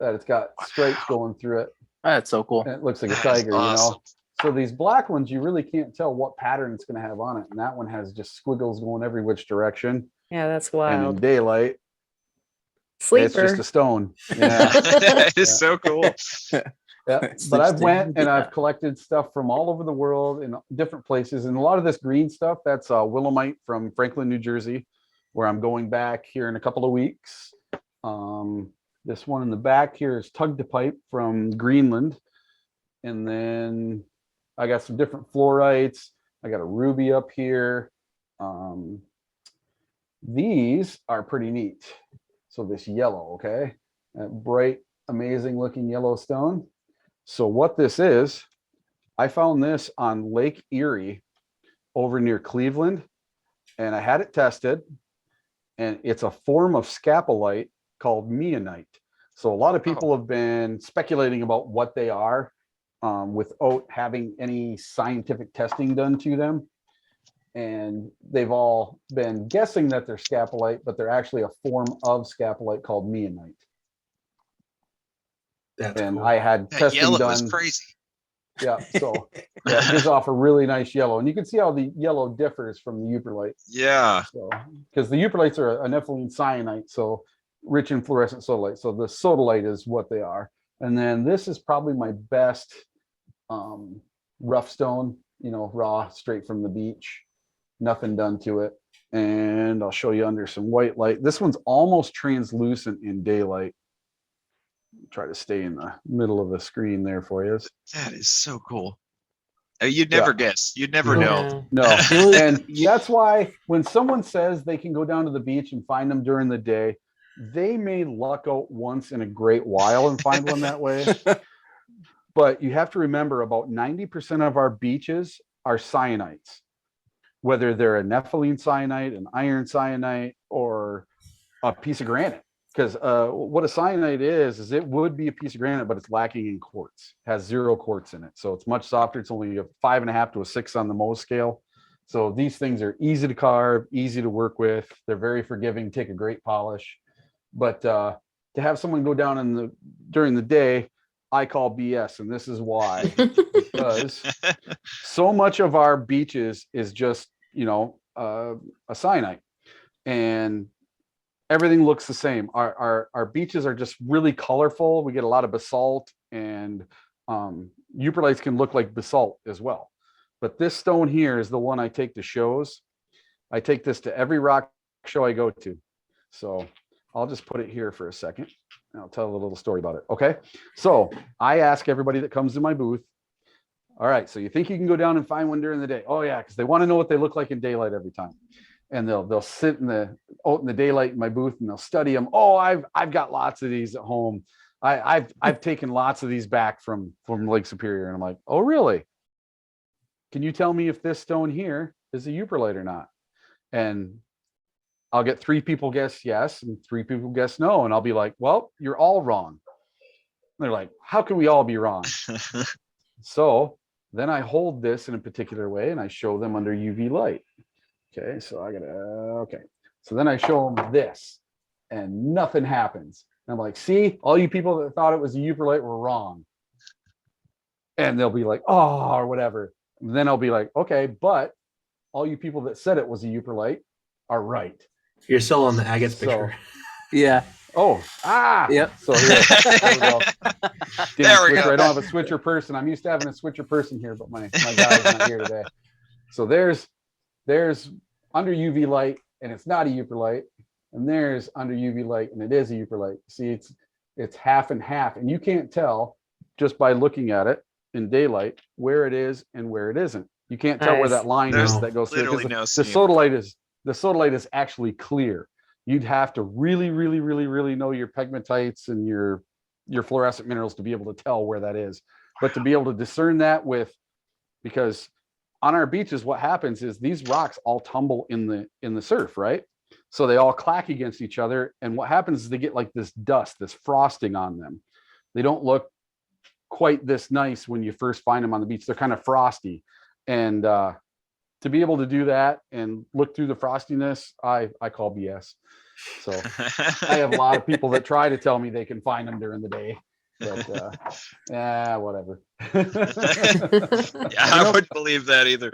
that it's got stripes going through it. That's so cool. And it looks like a That is tiger, awesome. So these black ones, you really can't tell what pattern it's going to have on it. And that one has just squiggles going every which direction. Yeah, that's And in wild. daylight, Sleeper. it's just a stone. Yeah. That is Yeah. so cool. Yeah, It's but I've interesting. went and Yeah. I've collected stuff from all over the world in different places. And a lot of this green stuff, that's Willemite from Franklin, New Jersey, where I'm going back here in a couple of weeks. This one in the back here is Tug to Pipe from Greenland. And then I got some different fluorites. I got a ruby up here. These are pretty neat. So this yellow, okay? That bright, amazing looking yellow stone. So what this is, I found this on Lake Erie over near Cleveland, and I had it tested, and it's a form of scapolite called meonite. So a lot of people have been speculating about what they are without having any scientific testing done to them. And they've all been guessing that they're scapolite, but they're actually a form of scapolite called meonite. That's And cool. I had That testing yellow done. is crazy. Yeah, so yeah, it gives off a really nice yellow, and you can see how the yellow differs from the Yooperlite. Yeah. So, because the Yooperlites are a nepheline cyanite, so rich in fluorescent sodalite. So the sodalite is what they are. And then this is probably my best rough stone, raw, straight from the beach, nothing done to it. And I'll show you under some white light. This one's almost translucent in daylight. try to stay in the middle of the screen there for you. That is so cool. You'd never guess. You'd never know. No. And that's why when someone says they can go down to the beach and find them during the day, they may luck out once in a great while and find one that way. But you have to remember about 90% of our beaches are cyanites, whether they're a nepheline cyanite, an iron cyanite, or a piece of granite. Because what a cyanite is it would be a piece of granite, but it's lacking in quartz. It has 0 quartz in it. So it's much softer. It's only a 5.5 to a 6 on the Mohs scale. So these things are easy to carve, easy to work with. They're very forgiving, take a great polish. But to have someone go down during the day, I call BS. And this is why. Because so much of our beaches is just, a cyanite. And everything looks the same. Our beaches are just really colorful. We get a lot of basalt, and Yooperlites can look like basalt as well. But this stone here is the one I take to shows. I take this to every rock show I go to. So I'll just put it here for a second. And I'll tell a little story about it. Okay. So I ask everybody that comes to my booth, all right, so you think you can go down and find one during the day? Oh yeah, because they want to know what they look like in daylight every time. And they'll sit out in the daylight in my booth, and they'll study them. Oh, I've got lots of these at home. I've taken lots of these back from Lake Superior. And I'm like, oh really? Can you tell me if this stone here is a Yooperlite or not? And I'll get 3 people guess yes, and 3 people guess no. And I'll be like, well, you're all wrong. And they're like, how can we all be wrong? So then I hold this in a particular way, and I show them under UV light. Okay, so so then I show them this, and nothing happens. And I'm like, see, all you people that thought it was a Yooperlite were wrong. And they'll be like, oh, or whatever. And then I'll be like, okay, but all you people that said it was a Yooperlite are right. You're still on the agates picture. Yeah. Oh, Yep. So here, there we go. There we go. I don't have a switcher person. I'm used to having a switcher person here, but my guy's not here today. So there's under UV light, and it's not a Yooperlite, and there's under UV light, and it is a Yooperlite. See, it's half and half, and you can't tell just by looking at it in daylight where it is and where it isn't. You can't tell where that line is that goes through. No The sodalite is actually clear. You'd have to really, really, really, really know your pegmatites and your fluorescent minerals to be able to tell where that is. But to be able to discern that because on our beaches, what happens is these rocks all tumble in the surf, right? So they all clack against each other. And what happens is they get like this dust, this frosting on them. They don't look quite this nice when you first find them on the beach. They're kind of frosty. And to be able to do that and look through the frostiness, I call BS. So I have a lot of people that try to tell me they can find them during the day. But whatever. Yeah, I wouldn't believe that either.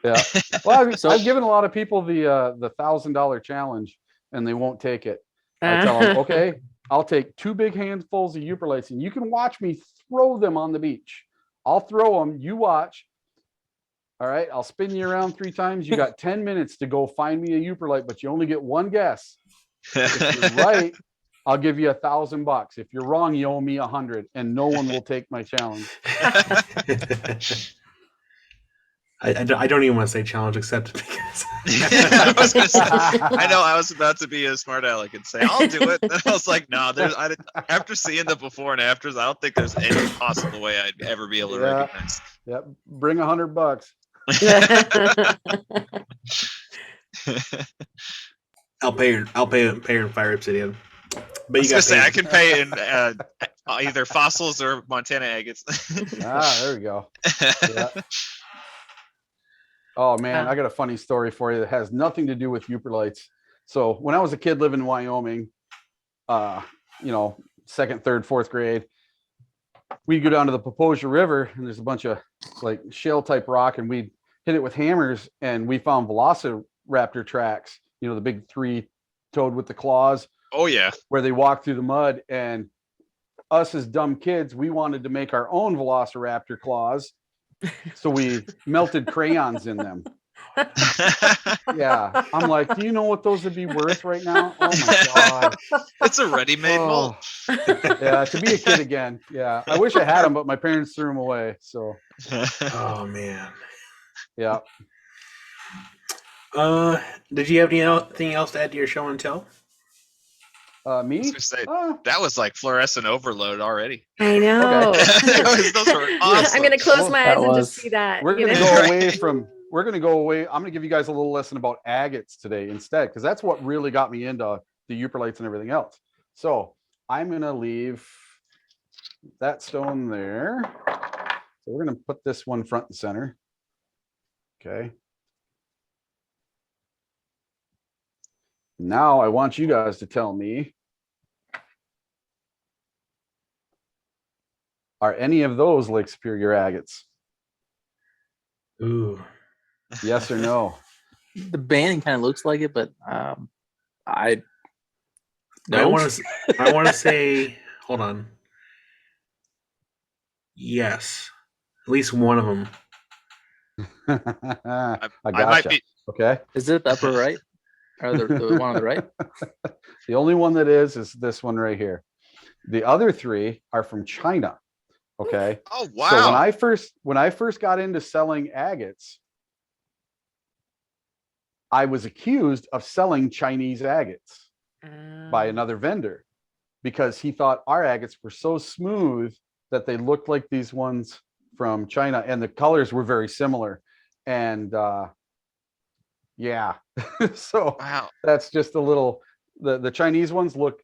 Yeah. Well, I've given a lot of people the $1,000 challenge, and they won't take it. I tell them, okay, I'll take 2 big handfuls of Yooperlites, and you can watch me throw them on the beach. I'll throw them. You watch. All right, I'll spin you around 3 times. You got 10 minutes to go find me a Yooperlite, but you only get one guess. If you're right, I'll give you $1,000. If you're wrong, you owe me 100, and no one will take my challenge. I don't even want to say challenge accepted because I was gonna say, I know I was about to be a smart aleck and say I'll do it. And I was like, no, after seeing the before and afters, I don't think there's any possible way I'd ever be able to recognize. Yep, bring $100. I'll pay in fire obsidian. But I was gonna say I can pay in either fossils or Montana agates. There we go. Yeah. Oh man, I got a funny story for you that has nothing to do with Yooperlites. So when I was a kid living in Wyoming, 2nd, 3rd, 4th grade, we'd go down to the Poposia River, and there's a bunch of like shale type rock, and we'd hit it with hammers, and we found velociraptor tracks, the big 3-toed with the claws. Oh yeah. Where they walk through the mud, and us as dumb kids, we wanted to make our own velociraptor claws. So we melted crayons in them. Yeah. I'm like, do you know what those would be worth right now? Oh my God. It's a ready-made Oh, mulch. yeah. To be a kid again. Yeah. I wish I had them, but my parents threw them away. So, Oh man. yeah. Did you have anything else to add to your show and tell? I was Me? gonna say, that was like fluorescent overload already. I know. Those were awesome. I'm gonna close my That eyes and just was- see that. We're you going to know? go away from, we're going to go away. I'm going to give you guys a little lesson about agates today instead, because that's what really got me into the Yooperlites and everything else. So I'm going to leave that stone there. So we're going to put this one front and center. Okay. Now I want you guys to tell me, are any of those Lake Superior agates? Ooh. Yes or no? The banding kind of looks like it, but I I no. want to say, hold on. Yes, at least one of them. I I might gotcha. be. Okay. Is it the upper right or the one on the right? The only one that is this one right here. The other three are from China. Okay. Oh wow! So when I first got into selling agates, I was accused of selling Chinese agates by another vendor because he thought our agates were so smooth that they looked like these ones from China, and the colors were very similar. And yeah, so Wow. that's just a little. The Chinese ones look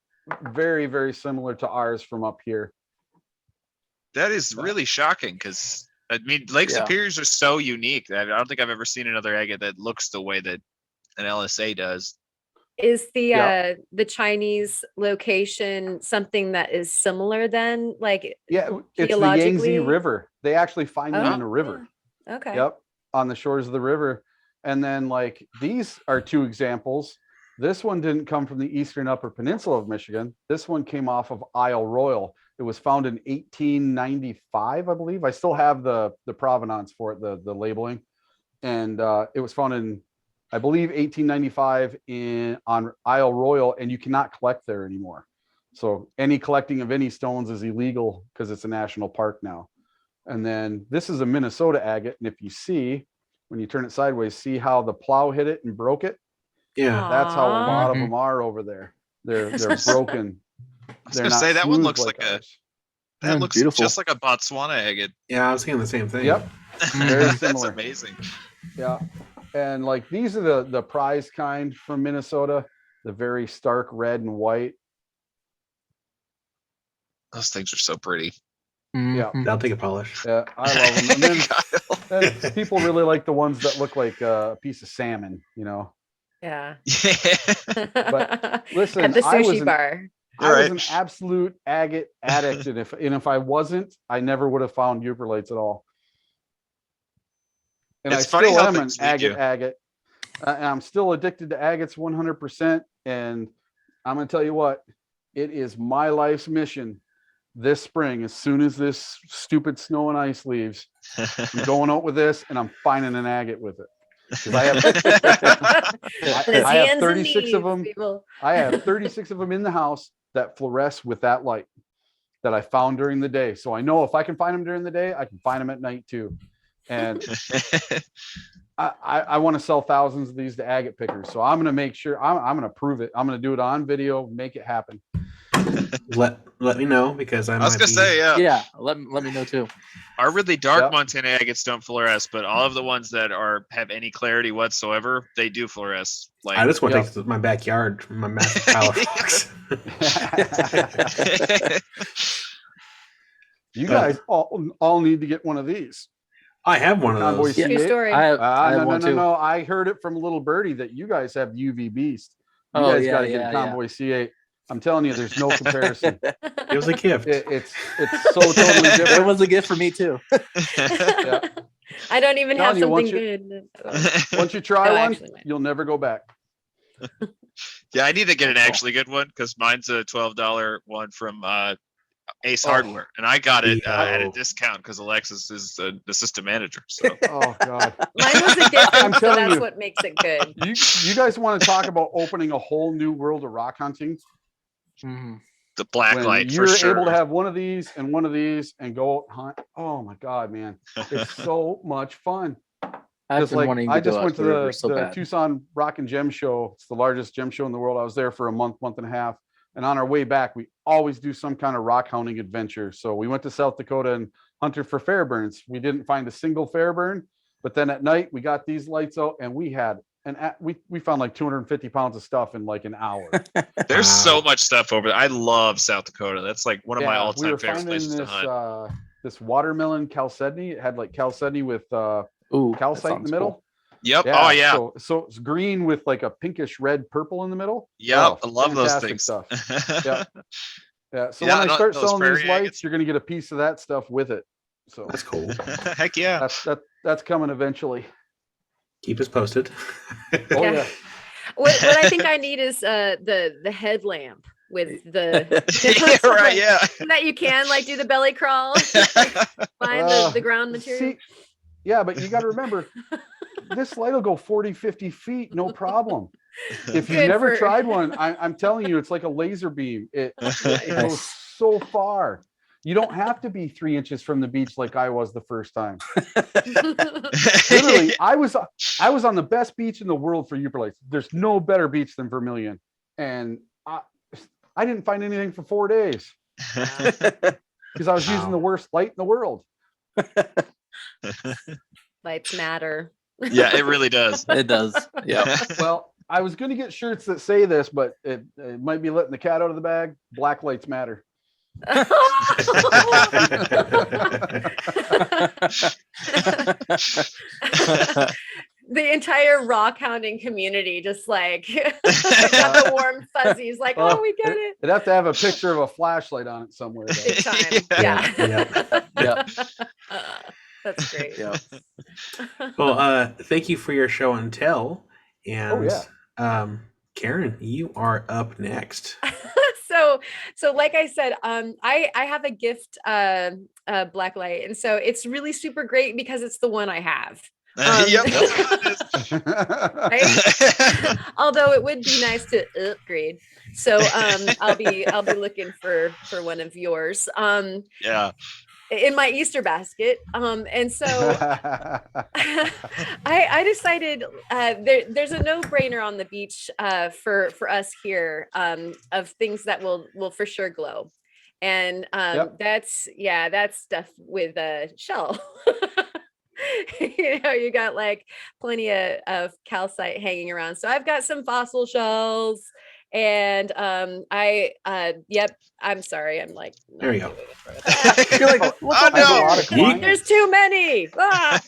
very, very similar to ours from up here. That is really shocking because I mean, Lake Yeah. Superiors are so unique. I don't think I've ever seen another agate that looks the way that an LSA does. Is Yeah. the Chinese location something that is similar then? Like Yeah, it's the Geologically? Yangtze River. They actually find them in Oh, a river. okay. Yep, on the shores of the river. And then like these are two examples. This one didn't come from the eastern upper peninsula of Michigan. This one came off of Isle Royal. It was found in 1895, I believe. I still have the provenance for it, the labeling. And it was found in, I believe, 1895 on Isle Royal, and you cannot collect there anymore. So any collecting of any stones is illegal because it's a national park now. And then this is a Minnesota agate. And if you see, when you turn it sideways, see how the plow hit it and broke it? Yeah. That's how a lot of Mhm. them are over there. They're broken. I was They're gonna not say that one smooth looks like ours. that looks Beautiful. just like a Botswana agate. Yeah, I was thinking the same thing. Yep. Very That's similar. amazing. Yeah. And like these are the prize kind from Minnesota, the very stark red and white. Those things are so pretty. Yeah. Mhm. That'll take a polish. Yeah, I love them. And then Kyle. and people really like the ones that look like a piece of salmon, you know. Yeah. Yeah. Listen, At the I was sushi an- bar. I was Right. an absolute agate addict, and if I wasn't, I never would have found Yooperlites at all. And It's I funny still how am an things lead you. agate. And I'm still addicted to agates 100%. And I'm going to tell you what, it is my life's mission this spring. As soon as this stupid snow and ice leaves, I'm going out with this, and I'm finding an agate with it. 'Cause I have, On his I have hands and 36 of knees, them. people. I have 36 of them in the house that fluoresce with that light that I found during the day. So I know if I can find them during the day, I can find them at night too. And I want to sell thousands of these to agate pickers. So I'm going to make sure I'm going to prove it. I'm going to do it on video, make it happen. Let me know because I was gonna say, yeah, Yeah, let me know too. our really dark Yep. Montana agates don't fluoresce, but all of the ones that have any clarity whatsoever, they do fluoresce. Like I just want to Yep. take this to my backyard, my massive pile of rocks. You guys all need to get one of these. I have one of Convoy those. C8. True story. I have No, one too. no. I heard it from little birdie that you guys have UV Beast. You Oh, guys yeah, got to get yeah, a yeah. Convoy C8. I'm telling you, there's no comparison. It was a gift. It's so totally It different. was a gift for me too. Yeah. I don't even have Telling you, once something you- good. Once you try No, one, actually, mine. you'll never go back. Yeah, I need to get an actually good one because mine's a $12 one from Ace Hardware, and I got it at a Theo. discount because Alexis is the assistant manager. So Oh God. Mine was a gift, I'm so telling that's you. what makes it good. You guys want to talk about opening a whole new world of rock hunting? Mhm. the black When light for you're sure. able to have one of these and go hunt. Oh my God, man. It's so much fun. I've Just been like wanting I to go just out went to to the river the, so the bad. Tucson Rock and Gem Show. It's the largest gem show in the world. I was there for a month and a half. And on our way back, we always do some kind of rock hounding adventure. So we went to South Dakota and hunted for fairburns. We didn't find a single fairburn, but then at night we got these lights out and we found like 250 pounds of stuff in like an hour. There's so Wow. much stuff over there. I love South Dakota. That's like one of my Yeah, all-time we were favorite finding places to this hunt. this watermelon chalcedony. It had like chalcedony with Ooh, that calcite in sounds the middle. cool. Yep. Oh yeah. So it's green with like a pinkish red purple in the middle. Yep. Oh, I love those fantastic things. stuff. Yeah. Yeah. So Yeah, when I start those selling these prairie lights, agates. you're gonna get a piece of that stuff with it. So That's cool. Heck yeah. that's coming eventually. Keep us posted. Oh Yeah. yeah. What I think I need is the headlamp with the Yeah, right. Yeah. that you can like do the belly crawl, like, find the ground material. See, yeah, but you got to remember, this light will go 40, 50 feet, no problem. If you've Good never for- tried one, I'm telling you, it's like a laser beam. It goes Nice. so far. You don't have to be 3 inches from the beach like I was the first time. Literally, I was on the best beach in the world for Yooperlites. There's no better beach than Vermilion, and I didn't find anything for 4 days because I was using Wow. the worst light in the world. Lights matter. Yeah, it really does. It does. Yeah. Well, I was going to get shirts that say this, but it might be letting the cat out of the bag. Black lights matter. The entire rock hounding community just like got the warm fuzzies, like, Well, oh, we get it. It'd have to have a picture of a flashlight on it somewhere. though. Big time. Yeah. Yeah. That's great. Yeah. Well, thank you for your show and tell. And Karen, you are up next. So like I said, I have a gift black light, and so it's really super great because it's the one I have. Yep. That's what it is. Right? Although it would be nice to upgrade. So I'll be looking for one of yours. Yeah. In my Easter basket. And so I decided there's a no-brainer on the beach for us here of things that will for sure glow. And that's stuff with shell. You got like plenty of calcite hanging around. So I've got some fossil shells. And I'm sorry, I'm like, There you go. You're like, Oh no. There's too many. Ah!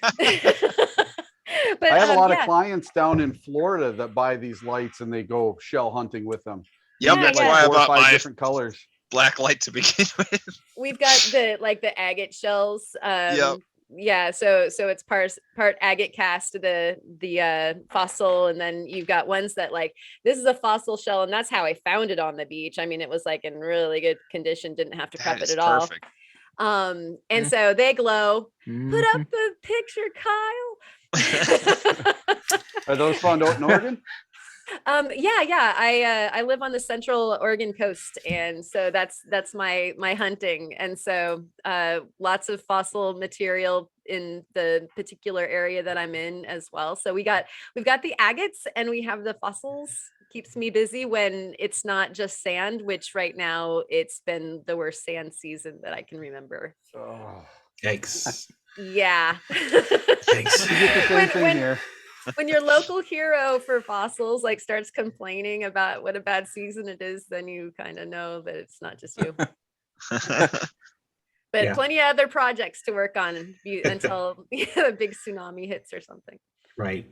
But I have a lot yeah. of clients down in Florida that buy these lights and they go shell hunting with them. Yep. Yeah, That's yeah. why I 4 or bought 5 my different colors. black light to begin with. We've got the agate shells. Yep. Yeah, so it's part agate cast, the fossil, and then you've got ones that like this is a fossil shell, and that's how I found it on the beach. I mean, it was like in really good condition, didn't have to prep That it is at perfect. all. And so they glow. Put up the picture, Kyle. Are those found out in Oregon? Yeah. I live on the central Oregon coast, and so that's my hunting. And so lots of fossil material in the particular area that I'm in as well. So we've got the agates and we have the fossils. Keeps me busy when it's not just sand, which right now it's been the worst sand season that I can remember. Oh, Yikes. Yeah. Yikes. you get the same thing When- here. When your local hero for fossils like starts complaining about what a bad season it is, then you kind of know that it's not just you. But Yeah. plenty of other projects to work on until a big tsunami hits or something. Right.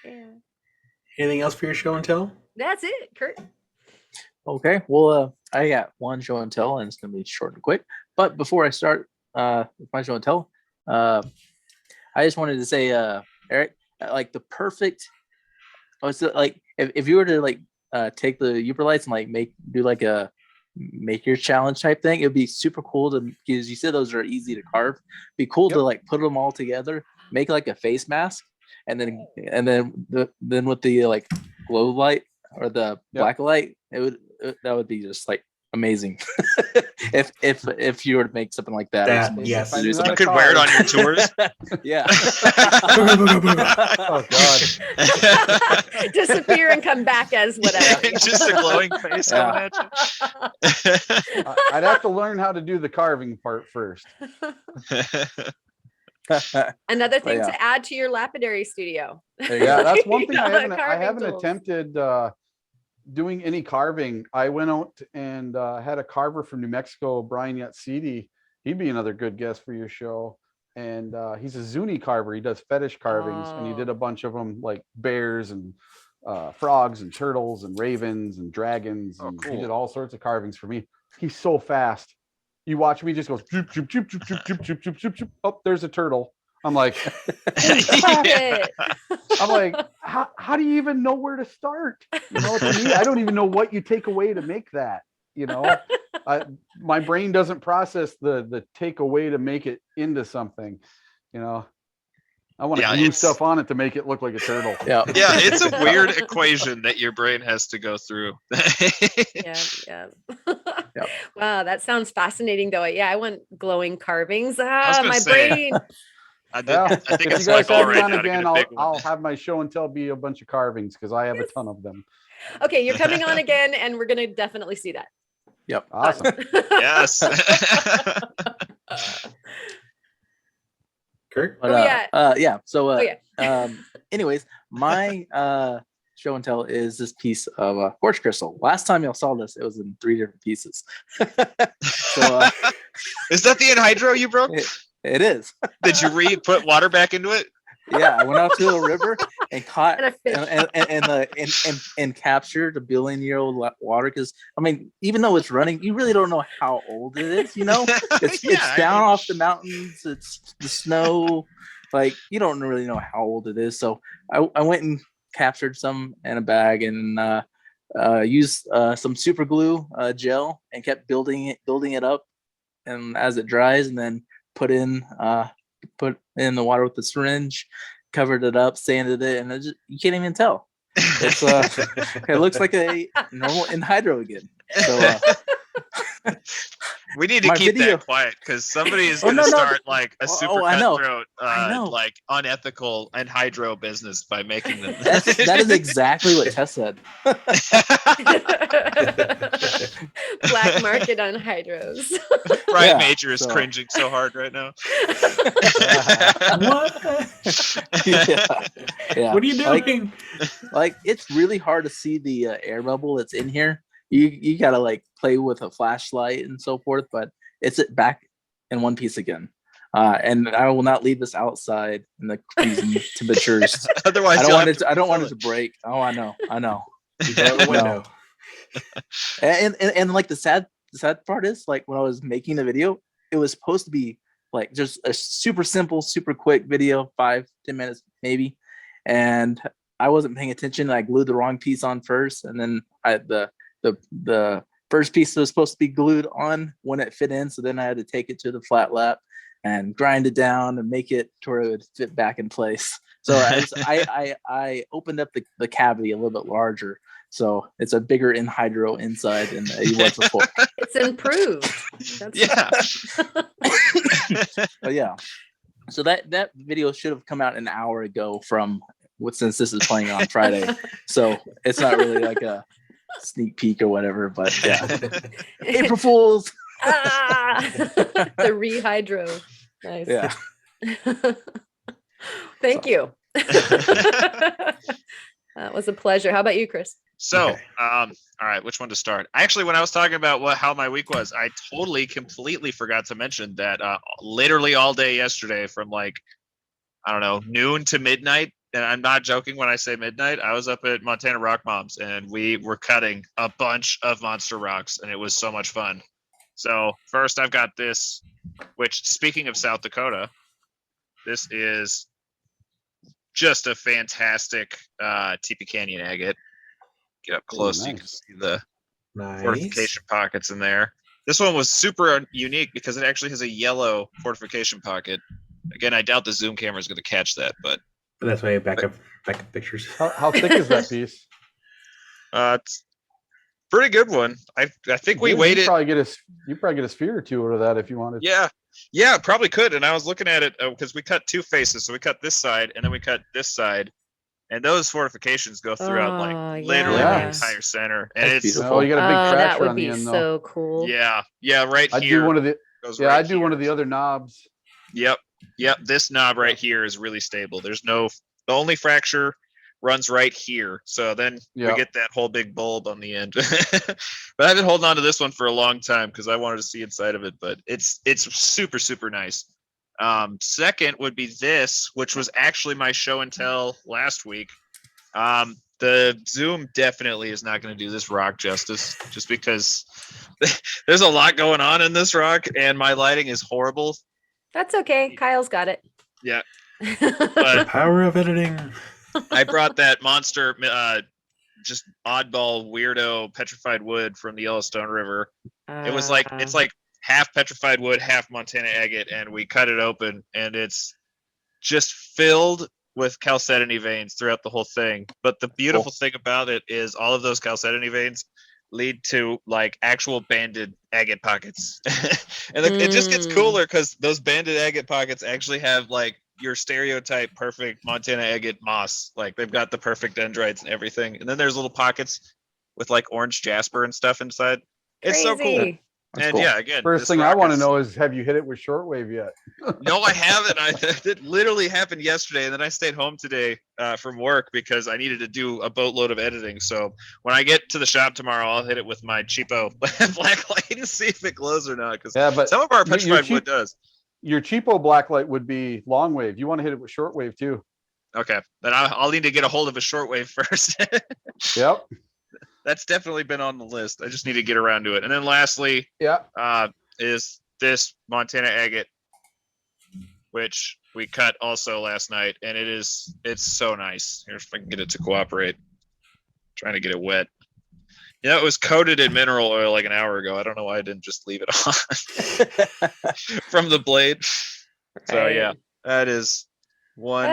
Yeah. Anything else for your show and tell? That's it, Kurt. Okay. Well, I got one show and tell, and it's going to be short and quick. But before I start with my show and tell, I just wanted to say, Eric, like the perfect. Oh, it's like if you were to like take the Yooperlites and like do like a maker challenge type thing. It'd be super cool to, because you said those are easy to carve. Be cool to like put them all together, make like a face mask, and then with the like glow light or the black light, that would be just like amazing. if you were to make something like that, Yes, you could wear it on your tours. Yeah. Oh God. Disappear and come back as whatever. Just a glowing face coming at you. I'd have to learn how to do the carving part first. Another thing to add to your lapidary studio. Yeah, that's one thing I Carving haven't tools. attempted doing any carving. I went out and had a carver from New Mexico, Brian Yatsidi. He'd be another good guest for your show. And he's a Zuni carver. He does fetish carvings, and he did a bunch of them, like bears and frogs and turtles and ravens and dragons. And he did all sorts of carvings for me. He's so fast. You watch me, just goes zoop, zoop, zoop, zoop, zoop, zoop, zoop, zoop, zoop, zoop. Oh, there's a turtle. I'm like, I'm like, how do you even know where to start? You know, to me, I don't even know what you take away to make that. You know, my brain doesn't process the take away to make it into something. You know, I want to glue stuff on it to make it look like a turtle. Yeah, it's a weird equation that your brain has to go through. Yeah. Wow, that sounds fascinating, though. Yeah, I want glowing carvings. My brain. I think if you guys have me on again, I'll have my show and tell be a bunch of carvings because I have a ton of them. Okay, you're coming on again, and we're gonna definitely see that. Yep. Awesome. Yes. Kirk? So anyways, my show and tell is this piece of quartz crystal. Last time y'all saw this, it was in 3 different pieces. So is that the anhydro you broke? It is. Did you put water back into it? Yeah, I went out to the river and caught and captured a billion-year-old water. Because I mean, even though it's running, you really don't know how old it is. You know, it's down off the mountains. It's the snow. Like you don't really know how old it is. So I went and captured some in a bag and used some super glue gel and kept building it up. And as it dries, and then put in the water with the syringe, covered it up, sanded it, and you can't even tell. It's it looks like a normal anhydro again. So we need to keep that quiet because somebody is going to start like a super cutthroat, like unethical anhydro business by making them. That is exactly what Tess said. Black market on hydros. Brian Major is cringing so hard right now. What? Yeah. What are you doing? Like it's really hard to see the air bubble that's in here. You gotta like play with a flashlight and so forth, but it's back in one piece again. And I will not leave this outside in the freezing temperatures. Otherwise, I don't want it to break. Oh, I know. Window. And like the sad part is like when I was making the video, it was supposed to be like just a super simple, super quick video, 5-10 minutes maybe, and I wasn't paying attention. I glued the wrong piece on first, and then the first piece that was supposed to be glued on when it fit in. So then I had to take it to the flat lap and grind it down and make it to where it would fit back in place. So I opened up the cavity a little bit larger. So it's a bigger anhydro inside than it was before. It's improved. But yeah. So that video should have come out an hour ago since this is playing on Friday. So it's not really like a sneak peek or whatever, but yeah. April Fools. The rehydro. Nice. Yeah. Thank you. That was a pleasure. How about you, Chris? So, all right, which one to start? Actually, when I was talking about how my week was, I completely forgot to mention that literally all day yesterday from like, I don't know, noon to midnight, and I'm not joking when I say midnight, I was up at Montana Rock Moms, and we were cutting a bunch of monster rocks, and it was so much fun. So first I've got this, which speaking of South Dakota, this is just a fantastic Teepee Canyon agate. Get up close so you can see Nice. fortification pockets in there. This one was super unique because it actually has a yellow fortification pocket. Again, I doubt the zoom camera is going to catch that, but That's why backup pictures. How thick is that piece? it's a pretty good one. I think we Dude, waited. You probably get a sphere or two out of that if you wanted. Yeah, probably could. And I was looking at it because we cut two faces, so we cut this side and then we cut this side, and those fortifications go throughout like literally the entire center, and That's it's beautiful. Oh, you got a big that trasher would on the be end though. so cool. yeah, right I here. do one of the goes yeah, right I do one of here. the other knobs. Yep. This knob right here is really stable. The only fracture runs right here. So then we get that whole big bulb on the end. But I've been holding on to this one for a long time because I wanted to see inside of it. But it's super, super nice. Second would be this, which was actually my show and tell last week. The zoom definitely is not going to do this rock justice just because there's a lot going on in this rock and my lighting is horrible. That's okay. Kyle's got it. Yeah. The But power of editing. I brought that monster, just oddball weirdo petrified wood from the Yellowstone River. It was like it's like half petrified wood, half Montana agate, and we cut it open, and it's just filled with chalcedony veins throughout the whole thing. But the beautiful thing about it is all of those chalcedony veins lead to like actual banded agate pockets, and it just gets cooler because those banded agate pockets actually have like your stereotype perfect Montana agate moss. Like they've got the perfect dendrites and everything, and then there's little pockets with like orange jasper and stuff inside. It's so cool. Crazy. And yeah, again, First this thing I rock want to is- know is, have you hit it with shortwave yet? No, I haven't. It literally happened yesterday, and then I stayed home today from work because I needed to do a boatload of editing. So when I get to the shop tomorrow, I'll hit it with my cheapo black light and see if it glows or not. Because but some of our petrified wood does. Your cheapo blacklight would be long wave. You want to hit it with shortwave too. Okay, then I'll need to get a hold of a shortwave first. Yep. That's definitely been on the list. I just need to get around to it. And then lastly, is this Montana agate, which we cut also last night, and it's so nice. Here's if I can get it to cooperate. Trying to get it wet. It was coated in mineral oil like an hour ago. I don't know why I didn't just leave it on from the blade. So yeah, that is one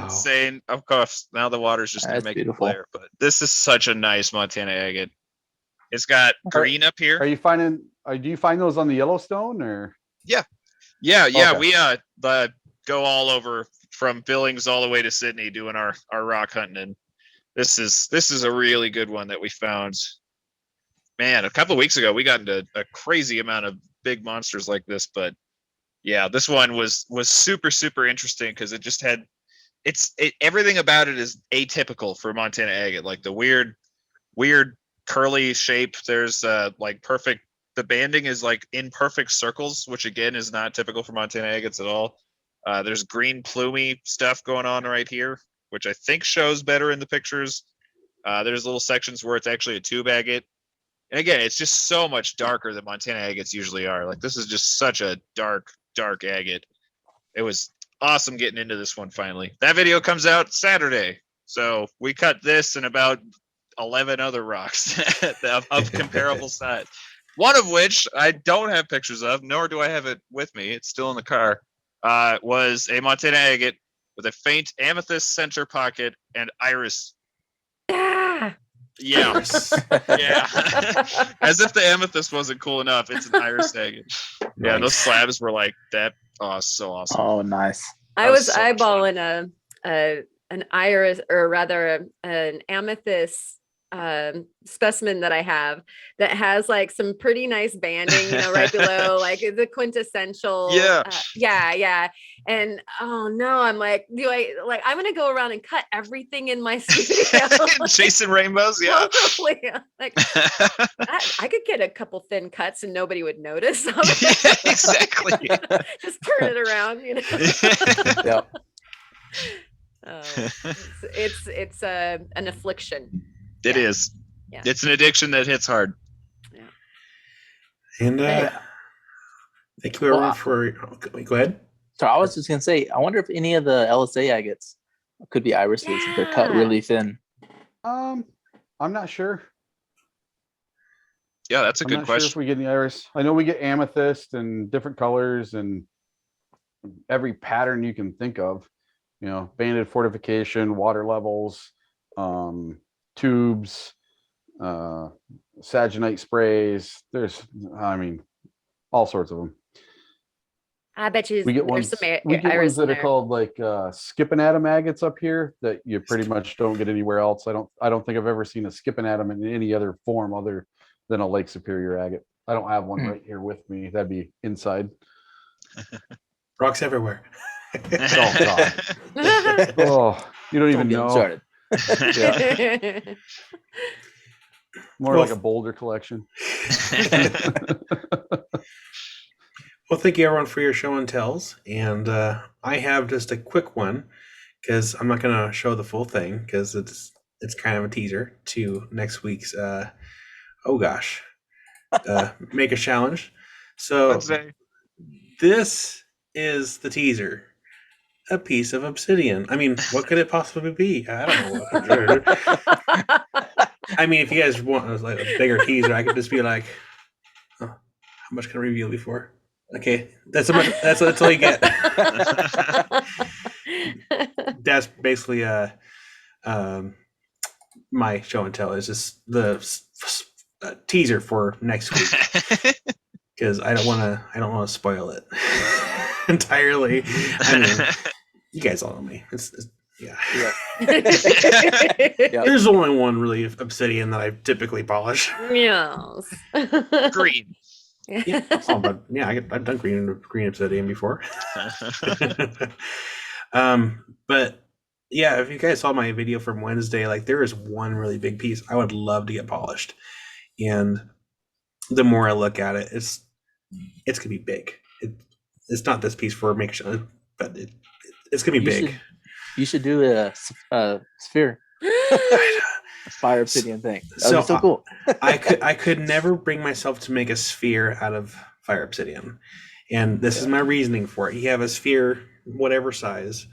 insane. Of course, now the water's just gonna make it clear. But this is such a nice Montana agate. It's got green up here. Are you finding? Do you find those on the Yellowstone or? Yeah. Okay. We go all over from Billings all the way to Sydney doing our rock hunting, and this is a really good one that we found. Man, a couple of weeks ago we got into a crazy amount of big monsters like this, but yeah, this one was super, super interesting because it just had everything about it is atypical for Montana agate, like the weird curly shape. There's like perfect. The banding is like in perfect circles, which again is not typical for Montana agates at all. There's green plumy stuff going on right here, which I think shows better in the pictures. There's little sections where it's actually a tube agate. And again, it's just so much darker than Montana agates usually are. Like this is just such a dark agate. It was awesome getting into this one finally. That video comes out Saturday. So we cut this and about 11 other rocks of comparable size. One of which I don't have pictures of, nor do I have it with me. It's still in the car. Was a Montana agate with a faint amethyst center pocket and iris. Yeah. Yeah. As if the amethyst wasn't cool enough. It's an iris agate. Yeah, those slabs were like that. Oh, so awesome. Oh, nice. I was so eyeballing an iris, or rather an amethyst specimen that I have that has like some pretty nice banding, right below, like the quintessential. Yeah. And oh no, I'm like, I'm gonna go around and cut everything in my studio. Chasing rainbows, yeah. Totally. Like I could get a couple thin cuts and nobody would notice. Yeah, exactly. Just turn it around, Yep. It's an affliction. It is. Yeah. It's an addiction that hits hard. Yeah. And thank you everyone for. Go ahead. So I was just gonna say, I wonder if any of the LSA agates could be irises if they're cut really thin. I'm not sure. Yeah, that's a I'm good not sure question. if we get any iris. I know we get amethyst and different colors and every pattern you can think of. Banded fortification, water levels, tubes, saginite sprays. There's, all sorts of them. I bet you We get there's ones. some We get iris ones in that are there. called like skipping atom agates up here that you pretty much don't get anywhere else. I don't think I've ever seen a skipping atom in any other form other than a Lake Superior agate. I don't have one right here with me. That'd be inside. Rocks everywhere. Oh God. Oh, you don't even get 'em know. started. Yeah. More Well, like a boulder collection. Well, thank you everyone for your show and tells. And I have just a quick one because I'm not going to show the full thing because it's kind of a teaser to next week's make a challenge. So Wednesday. this is the teaser. A piece of obsidian. I mean, what could it possibly be? I don't know. I mean, if you guys want like a bigger teaser, I could just be like, oh, how much can I reveal before? Okay, that's all you get. That's basically my show and tell is just the teaser for next week because I don't want to spoil it entirely. I mean, you guys all know me. Yeah. There's only one really obsidian that I typically polish. Yes. Green. Yeah, I've done green obsidian before. But yeah, if you guys saw my video from Wednesday, like there is one really big piece I would love to get polished, and the more I look at it, it's gonna be big. It's not this piece for make sure, but it's gonna be big. You should do a sphere. Fire obsidian thing. That so cool. I could never bring myself to make a sphere out of fire obsidian, and this is my reasoning for it. You have a sphere, whatever size.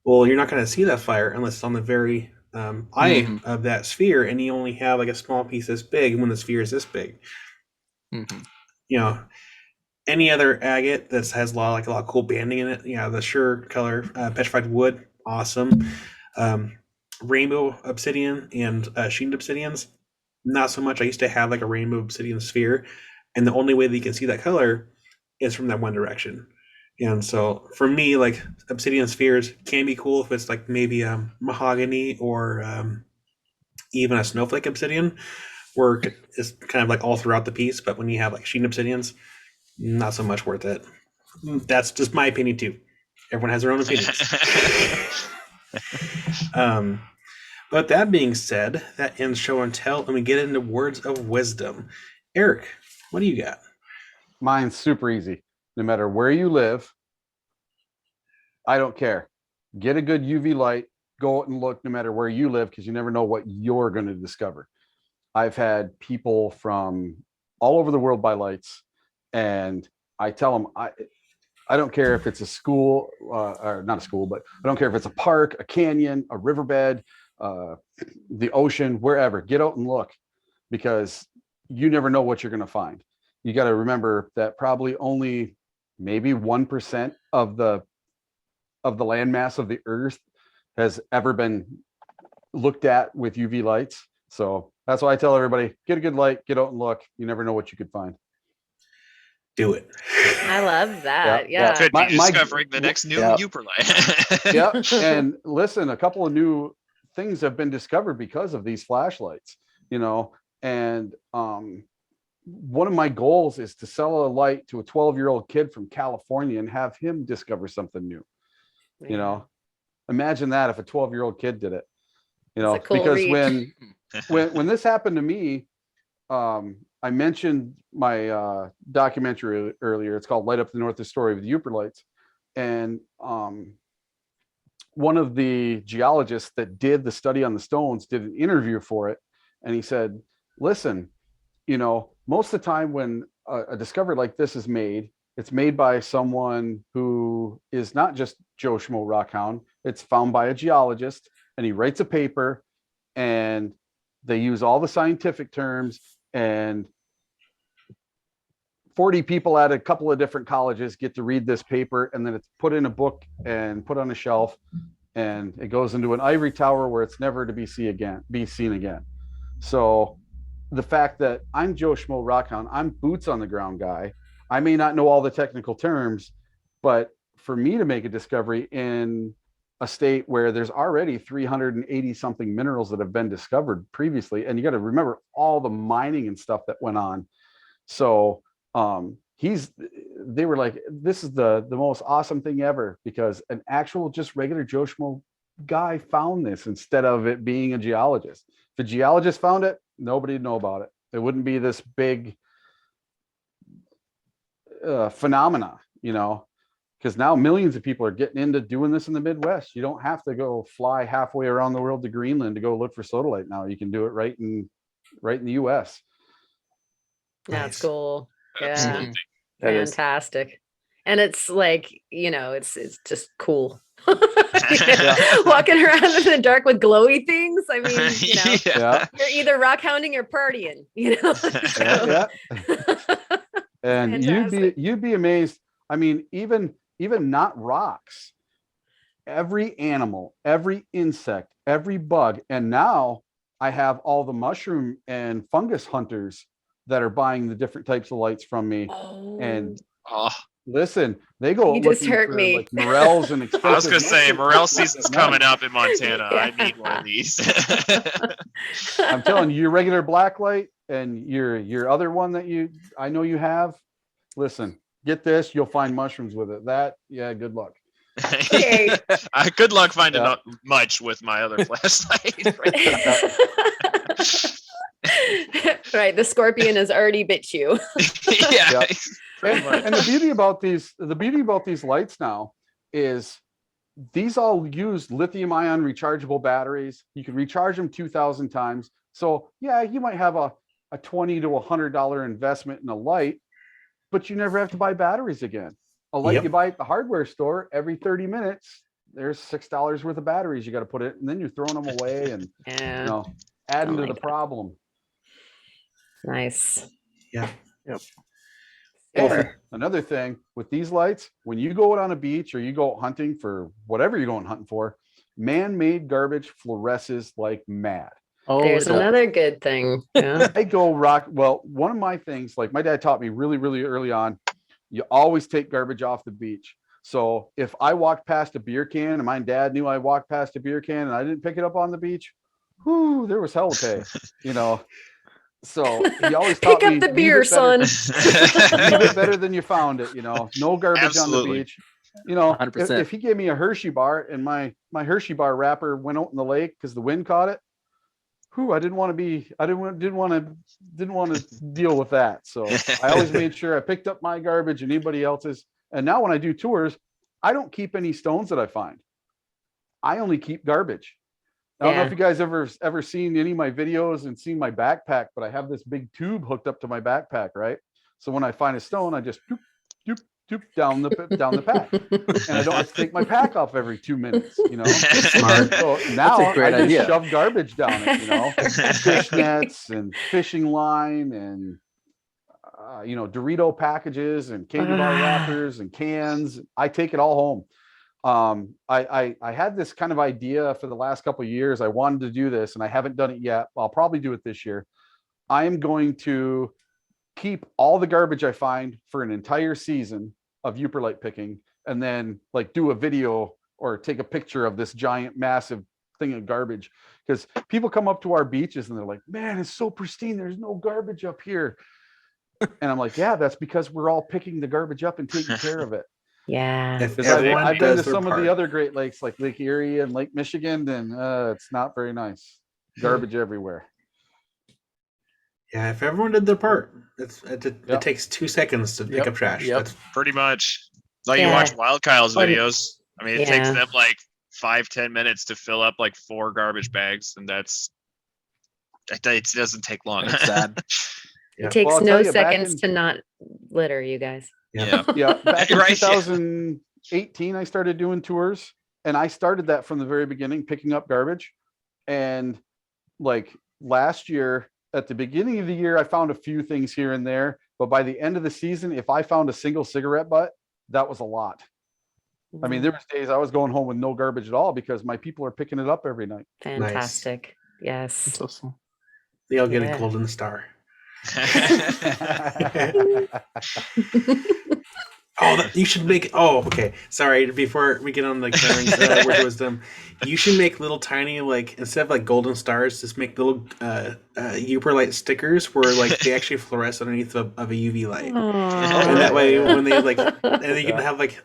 Well, you're not going to see that fire unless it's on the very eye of that sphere, and you only have like a small piece this big when the sphere is this big. Any other agate that has a lot of cool banding in it. The Sure color, petrified wood, awesome. Rainbow obsidian and sheened obsidians, not so much. I used to have like a rainbow obsidian sphere, and the only way that you can see that color is from that one direction. And so for me, like obsidian spheres can be cool if it's like maybe mahogany or even a snowflake obsidian, where it's kind of like all throughout the piece. But when you have like sheen obsidians, not so much worth it. That's just my opinion too. Everyone has their own opinions. But that being said, that ends show and tell, and we get into words of wisdom. Eric, what do you got? Mine's super easy. No matter where you live, I don't care. Get a good UV light, go out and look no matter where you live, because you never know what you're going to discover. I've had people from all over the world buy lights, and I tell them, I don't care if it's a school, or not a school, but I don't care if it's a park, a canyon, a riverbed, the ocean, wherever. Get out and look, because you never know what you're going to find. You got to remember that probably only maybe 1% of the landmass of the earth has ever been looked at with UV lights. So that's why I tell everybody, get a good light, get out and look. You never know what you could find. Do it. I love that. Yeah. Could be discovering the next new Yooperlite. Yeah. And listen, a couple of new things have been discovered because of these flashlights, and one of my goals is to sell a light to a 12-year-old kid from California and have him discover something new. Imagine that if a 12-year-old kid did it, cool because reach. when this happened to me, I mentioned my documentary earlier. It's called Light Up the North, the Story of the Yooperlites. And one of the geologists that did the study on the stones did an interview for it. And he said, listen, most of the time when a discovery like this is made, it's made by someone who is not just Joe Schmo Rockhound. It's found by a geologist, and he writes a paper, and they use all the scientific terms, and 40 people at a couple of different colleges get to read this paper, and then it's put in a book and put on a shelf, and it goes into an ivory tower where it's never to be seen again. So the fact that I'm Joe Schmo Rockhound, I'm boots on the ground guy. I may not know all the technical terms, but for me to make a discovery in a state where there's already 380 something minerals that have been discovered previously, and you got to remember all the mining and stuff that went on. So they were like, this is the most awesome thing ever, because an actual just regular Joe Schmo guy found this instead of it being a geologist. If a geologist found it, nobody'd know about it. It wouldn't be this big phenomena, because now millions of people are getting into doing this in the Midwest. You don't have to go fly halfway around the world to Greenland to go look for sodalite now. You can do it right in the US. That's cool. Yeah. Absolutely. Fantastic. And it's like, it's just cool. Yeah. Walking around in the dark with glowy things. I mean, Yeah. you're either rock hounding or partying, Yeah. And Fantastic. you'd be amazed. I mean, even not rocks, every animal, every insect, every bug. And now I have all the mushroom and fungus hunters that are buying the different types of lights from me. Oh. And Oh, listen, they go You just looking hurt for me. like morels and I was expensive gonna say mushrooms. morel season's coming up in Montana. Yeah. I need one of these. I'm telling you, your regular black light and your other one that I know you have, listen, get this, you'll find mushrooms with it. Good luck. Okay. Good luck finding Yeah. out much with my other flashlight. Right. The scorpion has already bit you. Yeah. Yeah. Pretty much. And the beauty about these lights now is these all use lithium ion rechargeable batteries. You can recharge them 2,000 times. So yeah, you might have a $20 to $100 investment in a light, but you never have to buy batteries again. A light Yep. you buy at the hardware store, every 30 minutes, there's $6 worth of batteries you got to put it, and then you're throwing them away and Yeah. adding Oh to my the God. problem. Nice. Yeah. Yep. And another thing with these lights, when you go out on a beach or you go hunting for whatever you're going hunting for, man-made garbage fluoresces like mad. Oh, There's yeah. another good thing. Yeah. I go one of my things, like my dad taught me really, really early on, you always take garbage off the beach. So if I walked past a beer can and my dad knew I walked past a beer can and I didn't pick it up on the beach, there was hell to pay, So he always taught Pick me, up the leave beer, it better- son. leave it better than you found it. No garbage Absolutely. on the beach. 100%. If he gave me a Hershey bar and my Hershey bar wrapper went out in the lake because the wind caught it, I didn't want to deal with that. So I always made sure I picked up my garbage and anybody else's. And now when I do tours, I don't keep any stones that I find. I only keep garbage. I don't know Yeah. if you guys ever seen any of my videos and seen my backpack, but I have this big tube hooked up to my backpack, right? So when I find a stone, I just doop, doop, doop down the pack. And I don't have to take my pack off every 2 minutes, Smart. So now That's a great I just idea. shove garbage down it, fish nets and fishing line and Dorito packages and candy bar wrappers and cans. I take it all home. I had this kind of idea for the last couple of years. I wanted to do this and I haven't done it yet. I'll probably do it this year. I am going to keep all the garbage I find for an entire season of Yooperlite picking, and then do a video or take a picture of this giant, massive thing of garbage. Because people come up to our beaches and they're like, man, it's so pristine. There's no garbage up here. And I'm like, yeah, that's because we're all picking the garbage up and taking care of it. Yeah. If Because everyone I've been to does their some of part. the other Great Lakes, like Lake Erie and Lake Michigan, and it's not very nice. Garbage everywhere. Yeah, if everyone did their part, it Yep. takes 2 seconds to pick Yep. up trash. Yep. That's Pretty much. It's like Yeah. you watch Wild Kyle's But- videos. I mean, it takes Yeah. them 5-10 minutes to fill up 4 garbage bags, and it doesn't take long. It's sad. Yeah. It takes Well, I'll no tell you, back seconds in- to not litter, you guys. Yeah. Yeah, back in Right, yeah. 2018, I started doing tours, and I started that from the very beginning, picking up garbage. And last year, at the beginning of the year, I found a few things here and there, But by the end of the season, if I found a single cigarette butt, that was a lot. I mean, there was days I was going home with no garbage at all because my people are picking it up every night. Fantastic. Yes. That's awesome. They'll get Yeah. a golden star. You should make. Oh, okay. Sorry. Before we get on like Karen's word of wisdom, you should make little tiny like instead of like golden stars, just make little Yooperlite stickers where like they actually fluoresce underneath of a UV light, and that way when they like, and then you can have like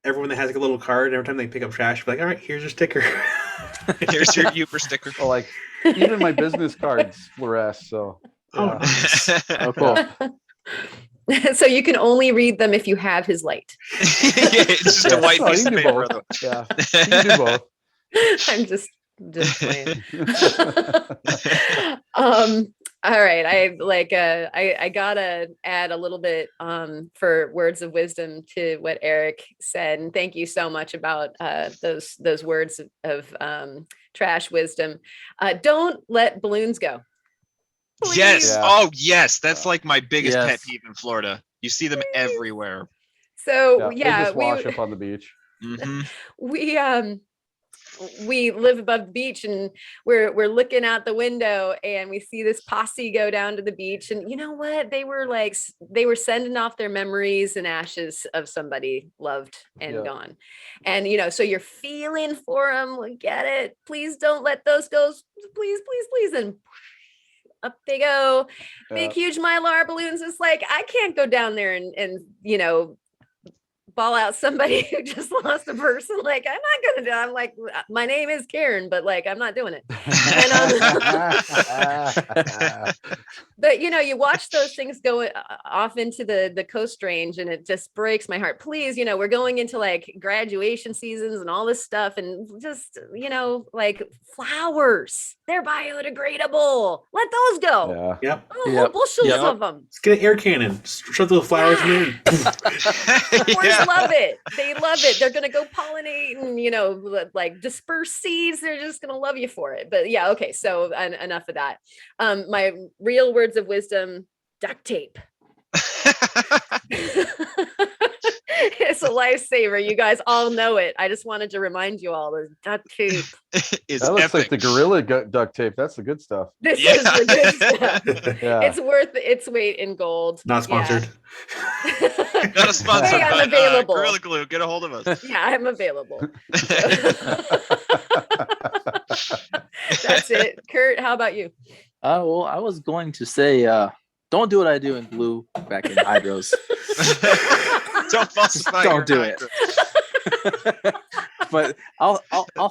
everyone that has like a little card every time they pick up trash, be like, all right, here's your sticker. Here's your Yooper sticker. So like even my business cards fluoresce. So Oh, nice. Oh, cool. So you can only read them if you have his light. It's just a white Oh, piece you of can do paper. both. Yeah, you can do both. I'm just playing. All right. I gotta add a little bit for words of wisdom to what Eric said. And thank you so much about those words of trash wisdom. Don't let balloons go. Yes. Yeah. Oh, yes. That's like my biggest pet Yes. peeve in Florida. You see them everywhere. So They yeah, just wash up on the beach. Hmm. we live above the beach, and we're looking out the window, and we see this posse go down to the beach, and you know what, they were sending off their memories and ashes of somebody loved and Yeah. gone, and so you're feeling for them. Get it, please don't let those go, please, and up they go. Big huge mylar balloons. It's like I can't go down there and ball out somebody who just lost a person. Like, I'm not gonna do. I'm like, my name is Karen, but like, I'm not doing it. But you watch those things go off into the coast range, and it just breaks my heart. Please, we're going into like graduation seasons and all this stuff, and just like flowers, they're biodegradable. Let those go. Yeah. Yep. Oh, Yep. bushels Yep. of them. Let's get an air cannon. Just shove the flowers in there. Boys love it. They love it. They're gonna go pollinate and like disperse seeds. They're just gonna love you for it. But yeah, okay. So enough of that. My real words of wisdom: duct tape. It's a lifesaver. You guys all know it. I just wanted to remind you all. There's duct tape. Is That looks like epic. the gorilla duct tape. That's the good stuff. This Yeah. is the good stuff. Yeah. It's worth its weight in gold. Not sponsored. Yeah. Not a sponsor, Hey, I'm but available. Gorilla Glue, get a hold of us. Yeah, I'm available. That's it. Kurt, how about you? Well, I was going to say, don't do what I do and glue back in hydros. Don't falsify. Don't your do it. hydros. But I'll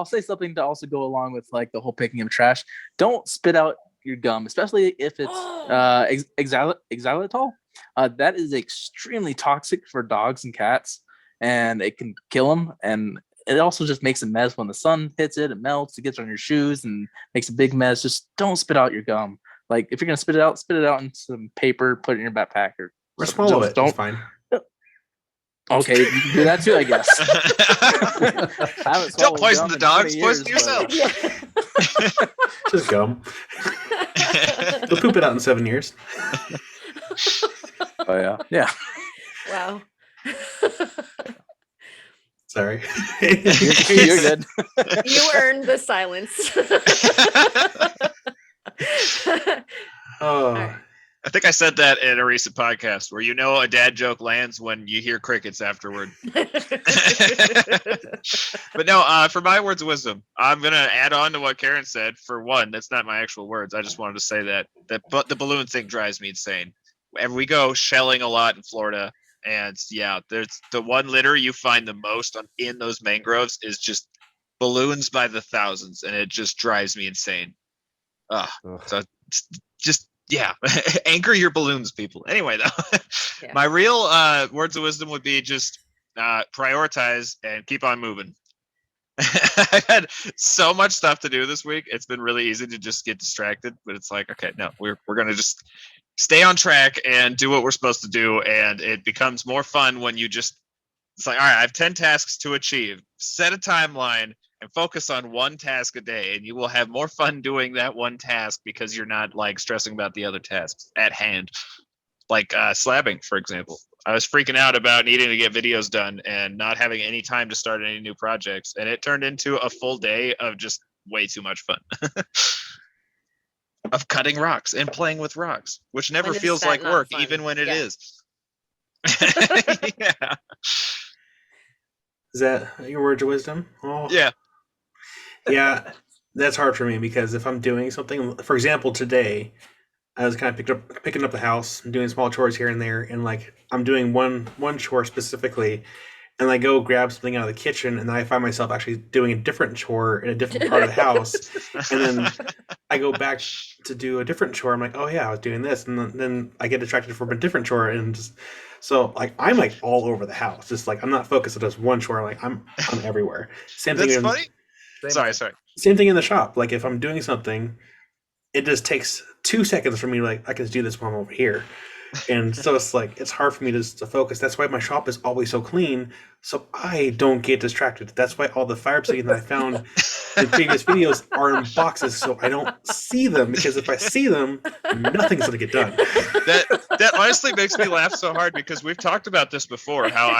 say something to also go along with like the whole picking of trash. Don't spit out your gum, especially if it's xylitol. That is extremely toxic for dogs and cats, and it can kill them. And it also just makes a mess when the sun hits it. It melts. It gets on your shoes and makes a big mess. Just don't spit out your gum. Like if you're gonna spit it out in some paper, put it in your backpack or Swallow it. don't. It's fine. Okay, you can do that too, I guess. Don't poison the dogs. Poison but- yourself. Yeah. Just gum. They'll poop it out in 7 years. Oh yeah. Wow. Sorry. You're good. You earned the silence. Oh, right. I think I said that in a recent podcast where a dad joke lands when you hear crickets afterward. But no, for my words of wisdom, I'm gonna add on to what Karen said. For one, that's not my actual words. I just wanted to say that the balloon thing drives me insane. And we go shelling a lot in Florida, and yeah, there's the one litter you find the most in those mangroves is just balloons by the thousands, and it just drives me insane. Ugh. So just yeah, anchor your balloons, people. Anyway, though, Yeah. my real words of wisdom would be just prioritize and keep on moving. I've had so much stuff to do this week. It's been really easy to just get distracted, but it's like, okay, no, we're gonna just stay on track and do what we're supposed to do, and it becomes more fun when it's like, all right, I have 10 tasks to achieve. Set a timeline and focus on one task a day, and you will have more fun doing that one task because you're not like stressing about the other tasks at hand. like slabbing, for example. I was freaking out about needing to get videos done and not having any time to start any new projects, and it turned into a full day of just way too much fun. Of cutting rocks and playing with rocks, which never When is feels that like not work, fun? even when it Yeah. is. Yeah. Is that your words of wisdom? Oh. Yeah. Yeah, that's hard for me because if I'm doing something, for example, today, I was kind of picking up the house and doing small chores here and there, and like I'm doing one chore specifically, and I go grab something out of the kitchen, and then I find myself actually doing a different chore in a different part of the house, and then I go back to do a different chore. I'm like, oh yeah, I was doing this, and then I get distracted from a different chore, and just so like I'm like all over the house, just like I'm not focused on just one chore. Like I'm everywhere. Same That's thing. funny. Sorry. Same thing in the shop. Like if I'm doing something, it just takes 2 seconds for me to like I can do this while I'm over here. And so it's like it's hard for me to focus. That's why my shop is always so clean, so I don't get distracted. That's why all the fire obsidian that I found in previous videos are in boxes, so I don't see them, because if I see them, nothing's gonna get done. That honestly makes me laugh so hard, because we've talked about this before, how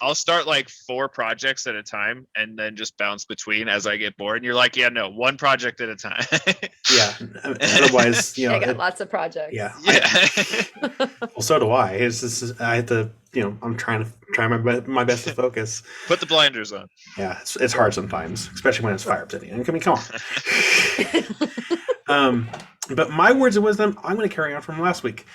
I'll start like 4 projects at a time and then just bounce between as I get bored. And you're like, yeah, no, one project at a time. Yeah. Otherwise, I got lots of projects. Yeah. Yeah. Well, so do I. I have to, I'm trying my best to focus. Put the blinders on. Yeah, it's hard sometimes, especially when it's fire obsidian. I mean, come on. But my words of wisdom, I'm going to carry on from last week.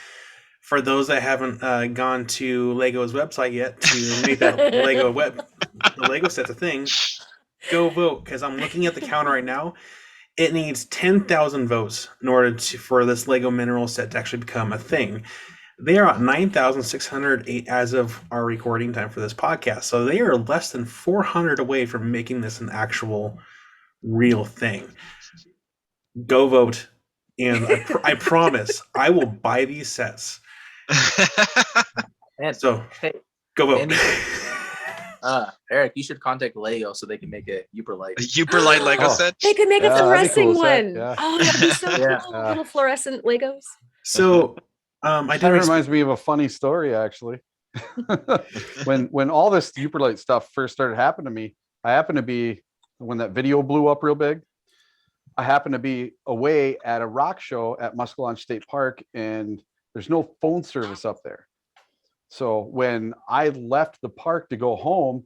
For those that haven't gone to Lego's website yet to make that Lego set a thing, go vote, because I'm looking at the count right now. It needs 10,000 votes in order for this Lego mineral set to actually become a thing. They are at 9,608 as of our recording time for this podcast. So they are less than 400 away from making this an actual real thing. Go vote. And I promise I will buy these sets. And So hey, go vote. Andy, Eric, you should contact Lego so they can make a Yooperlite. A Yooperlite Lego Oh. set? They could make a Yeah, that'd be fluorescing cool set, one. yeah. Oh, that'd be so Yeah. cool. Little fluorescent Legos. So I That did reminds me of a funny story, actually. when all this Yooperlite stuff first started happening to me, I happened to be, when that video blew up real big, I happened to be away at a rock show at Muskellunge State Park, and there's no phone service up there. So when I left the park to go home,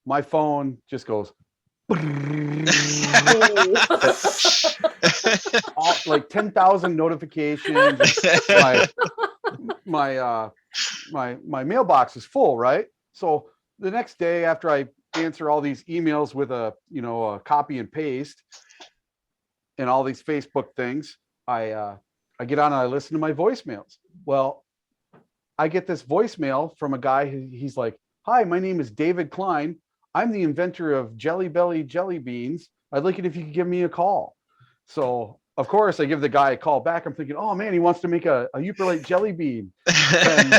my phone just goes like 10,000 notifications. My mailbox is full, right? So the next day, after I answer all these emails with a copy and paste and all these Facebook things, I get on and I listen to my voicemails. Well, I get this voicemail from a guy he's like, "Hi, my name is David Klein. I'm the inventor of Jelly Belly jelly beans. I'd like it if you could give me a call." So of course I give the guy a call back. I'm thinking, oh man, he wants to make a Yooperlite jelly bean. And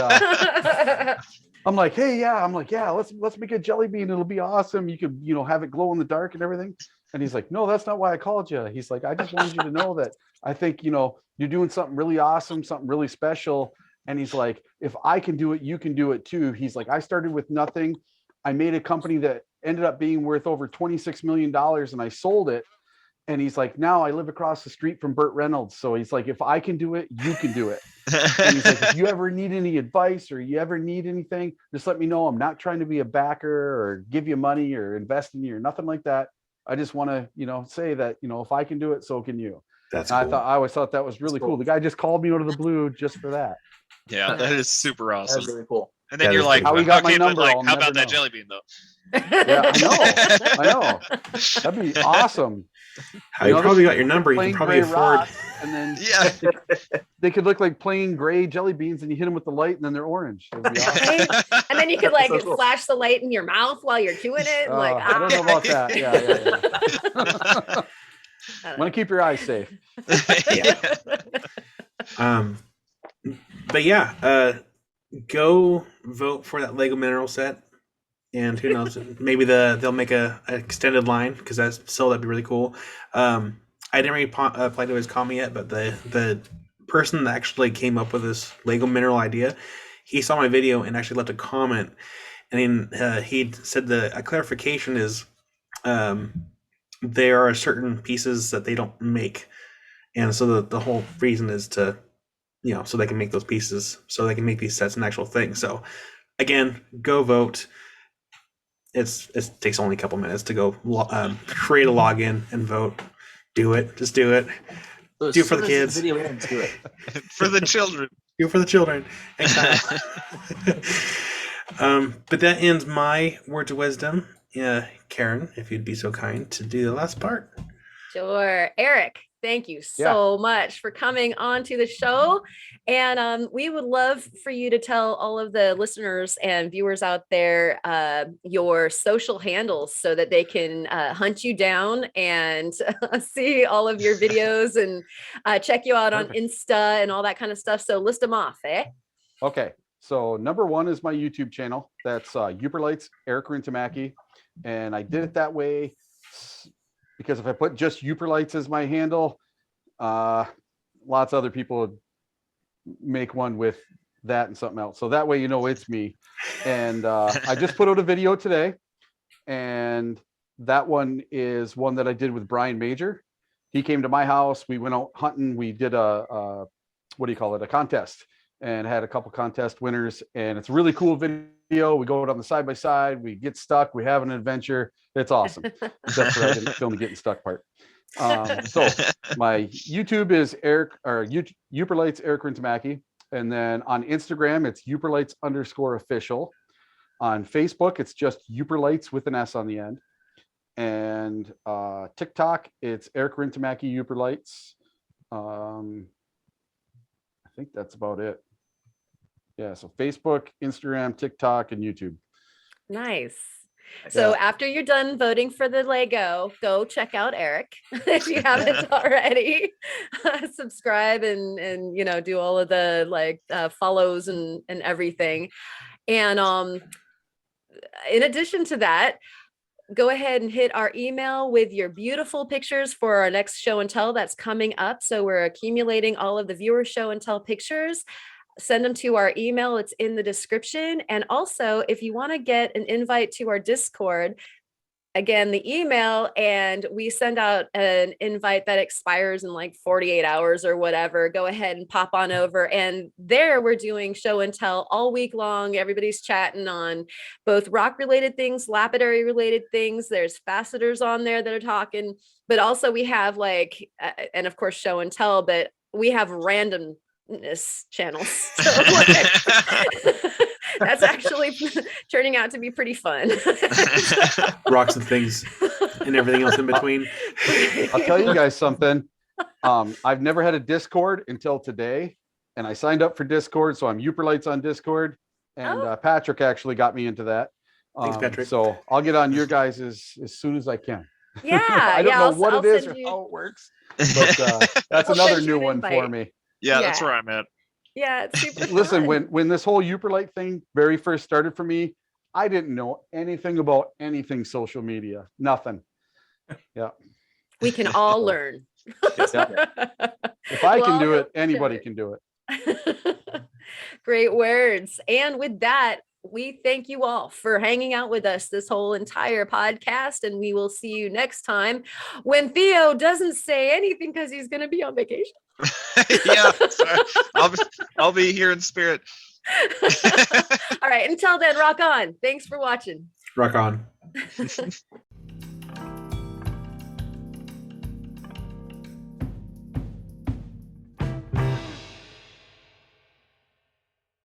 I'm like, hey, yeah. I'm like, yeah, let's make a jelly bean. It'll be awesome. You could, have it glow in the dark and everything. And he's like, no, that's not why I called you. He's like, I just wanted you to know that I think, you're doing something really awesome, something really special. And he's like, if I can do it, you can do it too. He's like, I started with nothing. I made a company that ended up being worth over $26 million, and I sold it. And he's like, now I live across the street from Burt Reynolds. So he's like, if I can do it, you can do it. And he's like, if you ever need any advice or you ever need anything, just let me know. I'm not trying to be a backer or give you money or invest in you or nothing like that. I just want to, say that, if I can do it, so can you. That's cool. cool. I always thought that was really cool. The guy just called me out of the blue just for that. Yeah, that is super awesome. That's really cool. And then That you're is like, pretty How he got my okay, but number, like, I'll how never about that know. jelly bean though? Yeah, I know. That'd be awesome. You probably got your number. You Plain can probably gray afford. rocks, and then Yeah. they could look like plain gray jelly beans, and you hit them with the light, and then they're orange. It'd be awesome. Right? And then you could like So cool. flash the light in your mouth while you're doing it. And, like, I don't know about that. Yeah. Want to keep your eyes safe. But yeah, go vote for that Lego mineral set, and who knows, maybe they'll make a extended line, because that'd be really cool. I didn't really play to his comment yet, but the person that actually came up with this Lego mineral idea, he saw my video and actually left a comment. And then he said a clarification is there are certain pieces that they don't make. And so the whole reason is to, so they can make those pieces, so they can make these sets an actual thing. So again, go vote. It takes only a couple minutes to go create a login and vote. Do it. Just do it. So do it for the kids. The video ends, do it. For the children. Do it for the children. Exactly. But that ends my words of wisdom. Karen, if you'd be so kind to do the last part. Sure. Erik, thank you so much for coming on to the show. And we would love for you to tell all of the listeners and viewers out there your social handles so that they can hunt you down and see all of your videos and check you out on Insta and all that kind of stuff. So list them off, eh? Okay. So number 1 is my YouTube channel. That's Yooperlites Erik Rintamaki. And I did it that way because if I put just Yooperlites as my handle, lots of other people would make one with that and something else. So that way, it's me. And I just put out a video today. And that one is one that I did with Brian Major. He came to my house. We went out hunting. We did a contest, and had a couple contest winners. And it's a really cool video. We go out on the side by side. We get stuck. We have an adventure. It's awesome. Except for I didn't film the getting stuck part. So my YouTube is Yooperlites Erik Rintamaki. And then on Instagram, it's Yooperlites_official. On Facebook, it's just Yooperlites with an S on the end. And TikTok, it's Erik Rintamaki Yooperlites. I think that's about it. Yeah, so Facebook, Instagram, TikTok, and YouTube. Nice. So after you're done voting for the Lego, go check out Erik if you haven't already. Subscribe and do all of the follows and everything. And in addition to that, go ahead and hit our email with your beautiful pictures for our next show and tell that's coming up. So we're accumulating all of the viewer show and tell pictures. Send them to our email. It's in the description. And also, if you want to get an invite to our Discord, again, the email, and we send out an invite that expires in 48 hours or whatever. Go ahead and pop on over. And there we're doing show and tell all week long. Everybody's chatting on both rock related things, lapidary related things. There's facetors on there that are talking, but also we have and of course show and tell, but we have randomness channels. So that's actually turning out to be pretty fun. Rocks and things and everything else in between. I'll tell you guys something. I've never had a Discord until today, and I signed up for Discord, so I'm Yooperlites on Discord, and Patrick actually got me into that. Thanks, Patrick. So I'll get on your guys as soon as I can. Yeah, I don't know what I'll it is or send you... how it works, but that's another new one for me. Yeah, that's where I'm at. Yeah, it's super Listen, fun. when this whole Yooperlite thing very first started for me, I didn't know anything about anything social media. Nothing. Yeah. We can all learn. Yeah. If I can do it, anybody can do it. Great words. And with that, we thank you all for hanging out with us this whole entire podcast. And we will see you next time when Theo doesn't say anything because he's going to be on vacation. Yeah, sorry. I'll be here in spirit. All right. Until then, rock on. Thanks for watching. Rock on.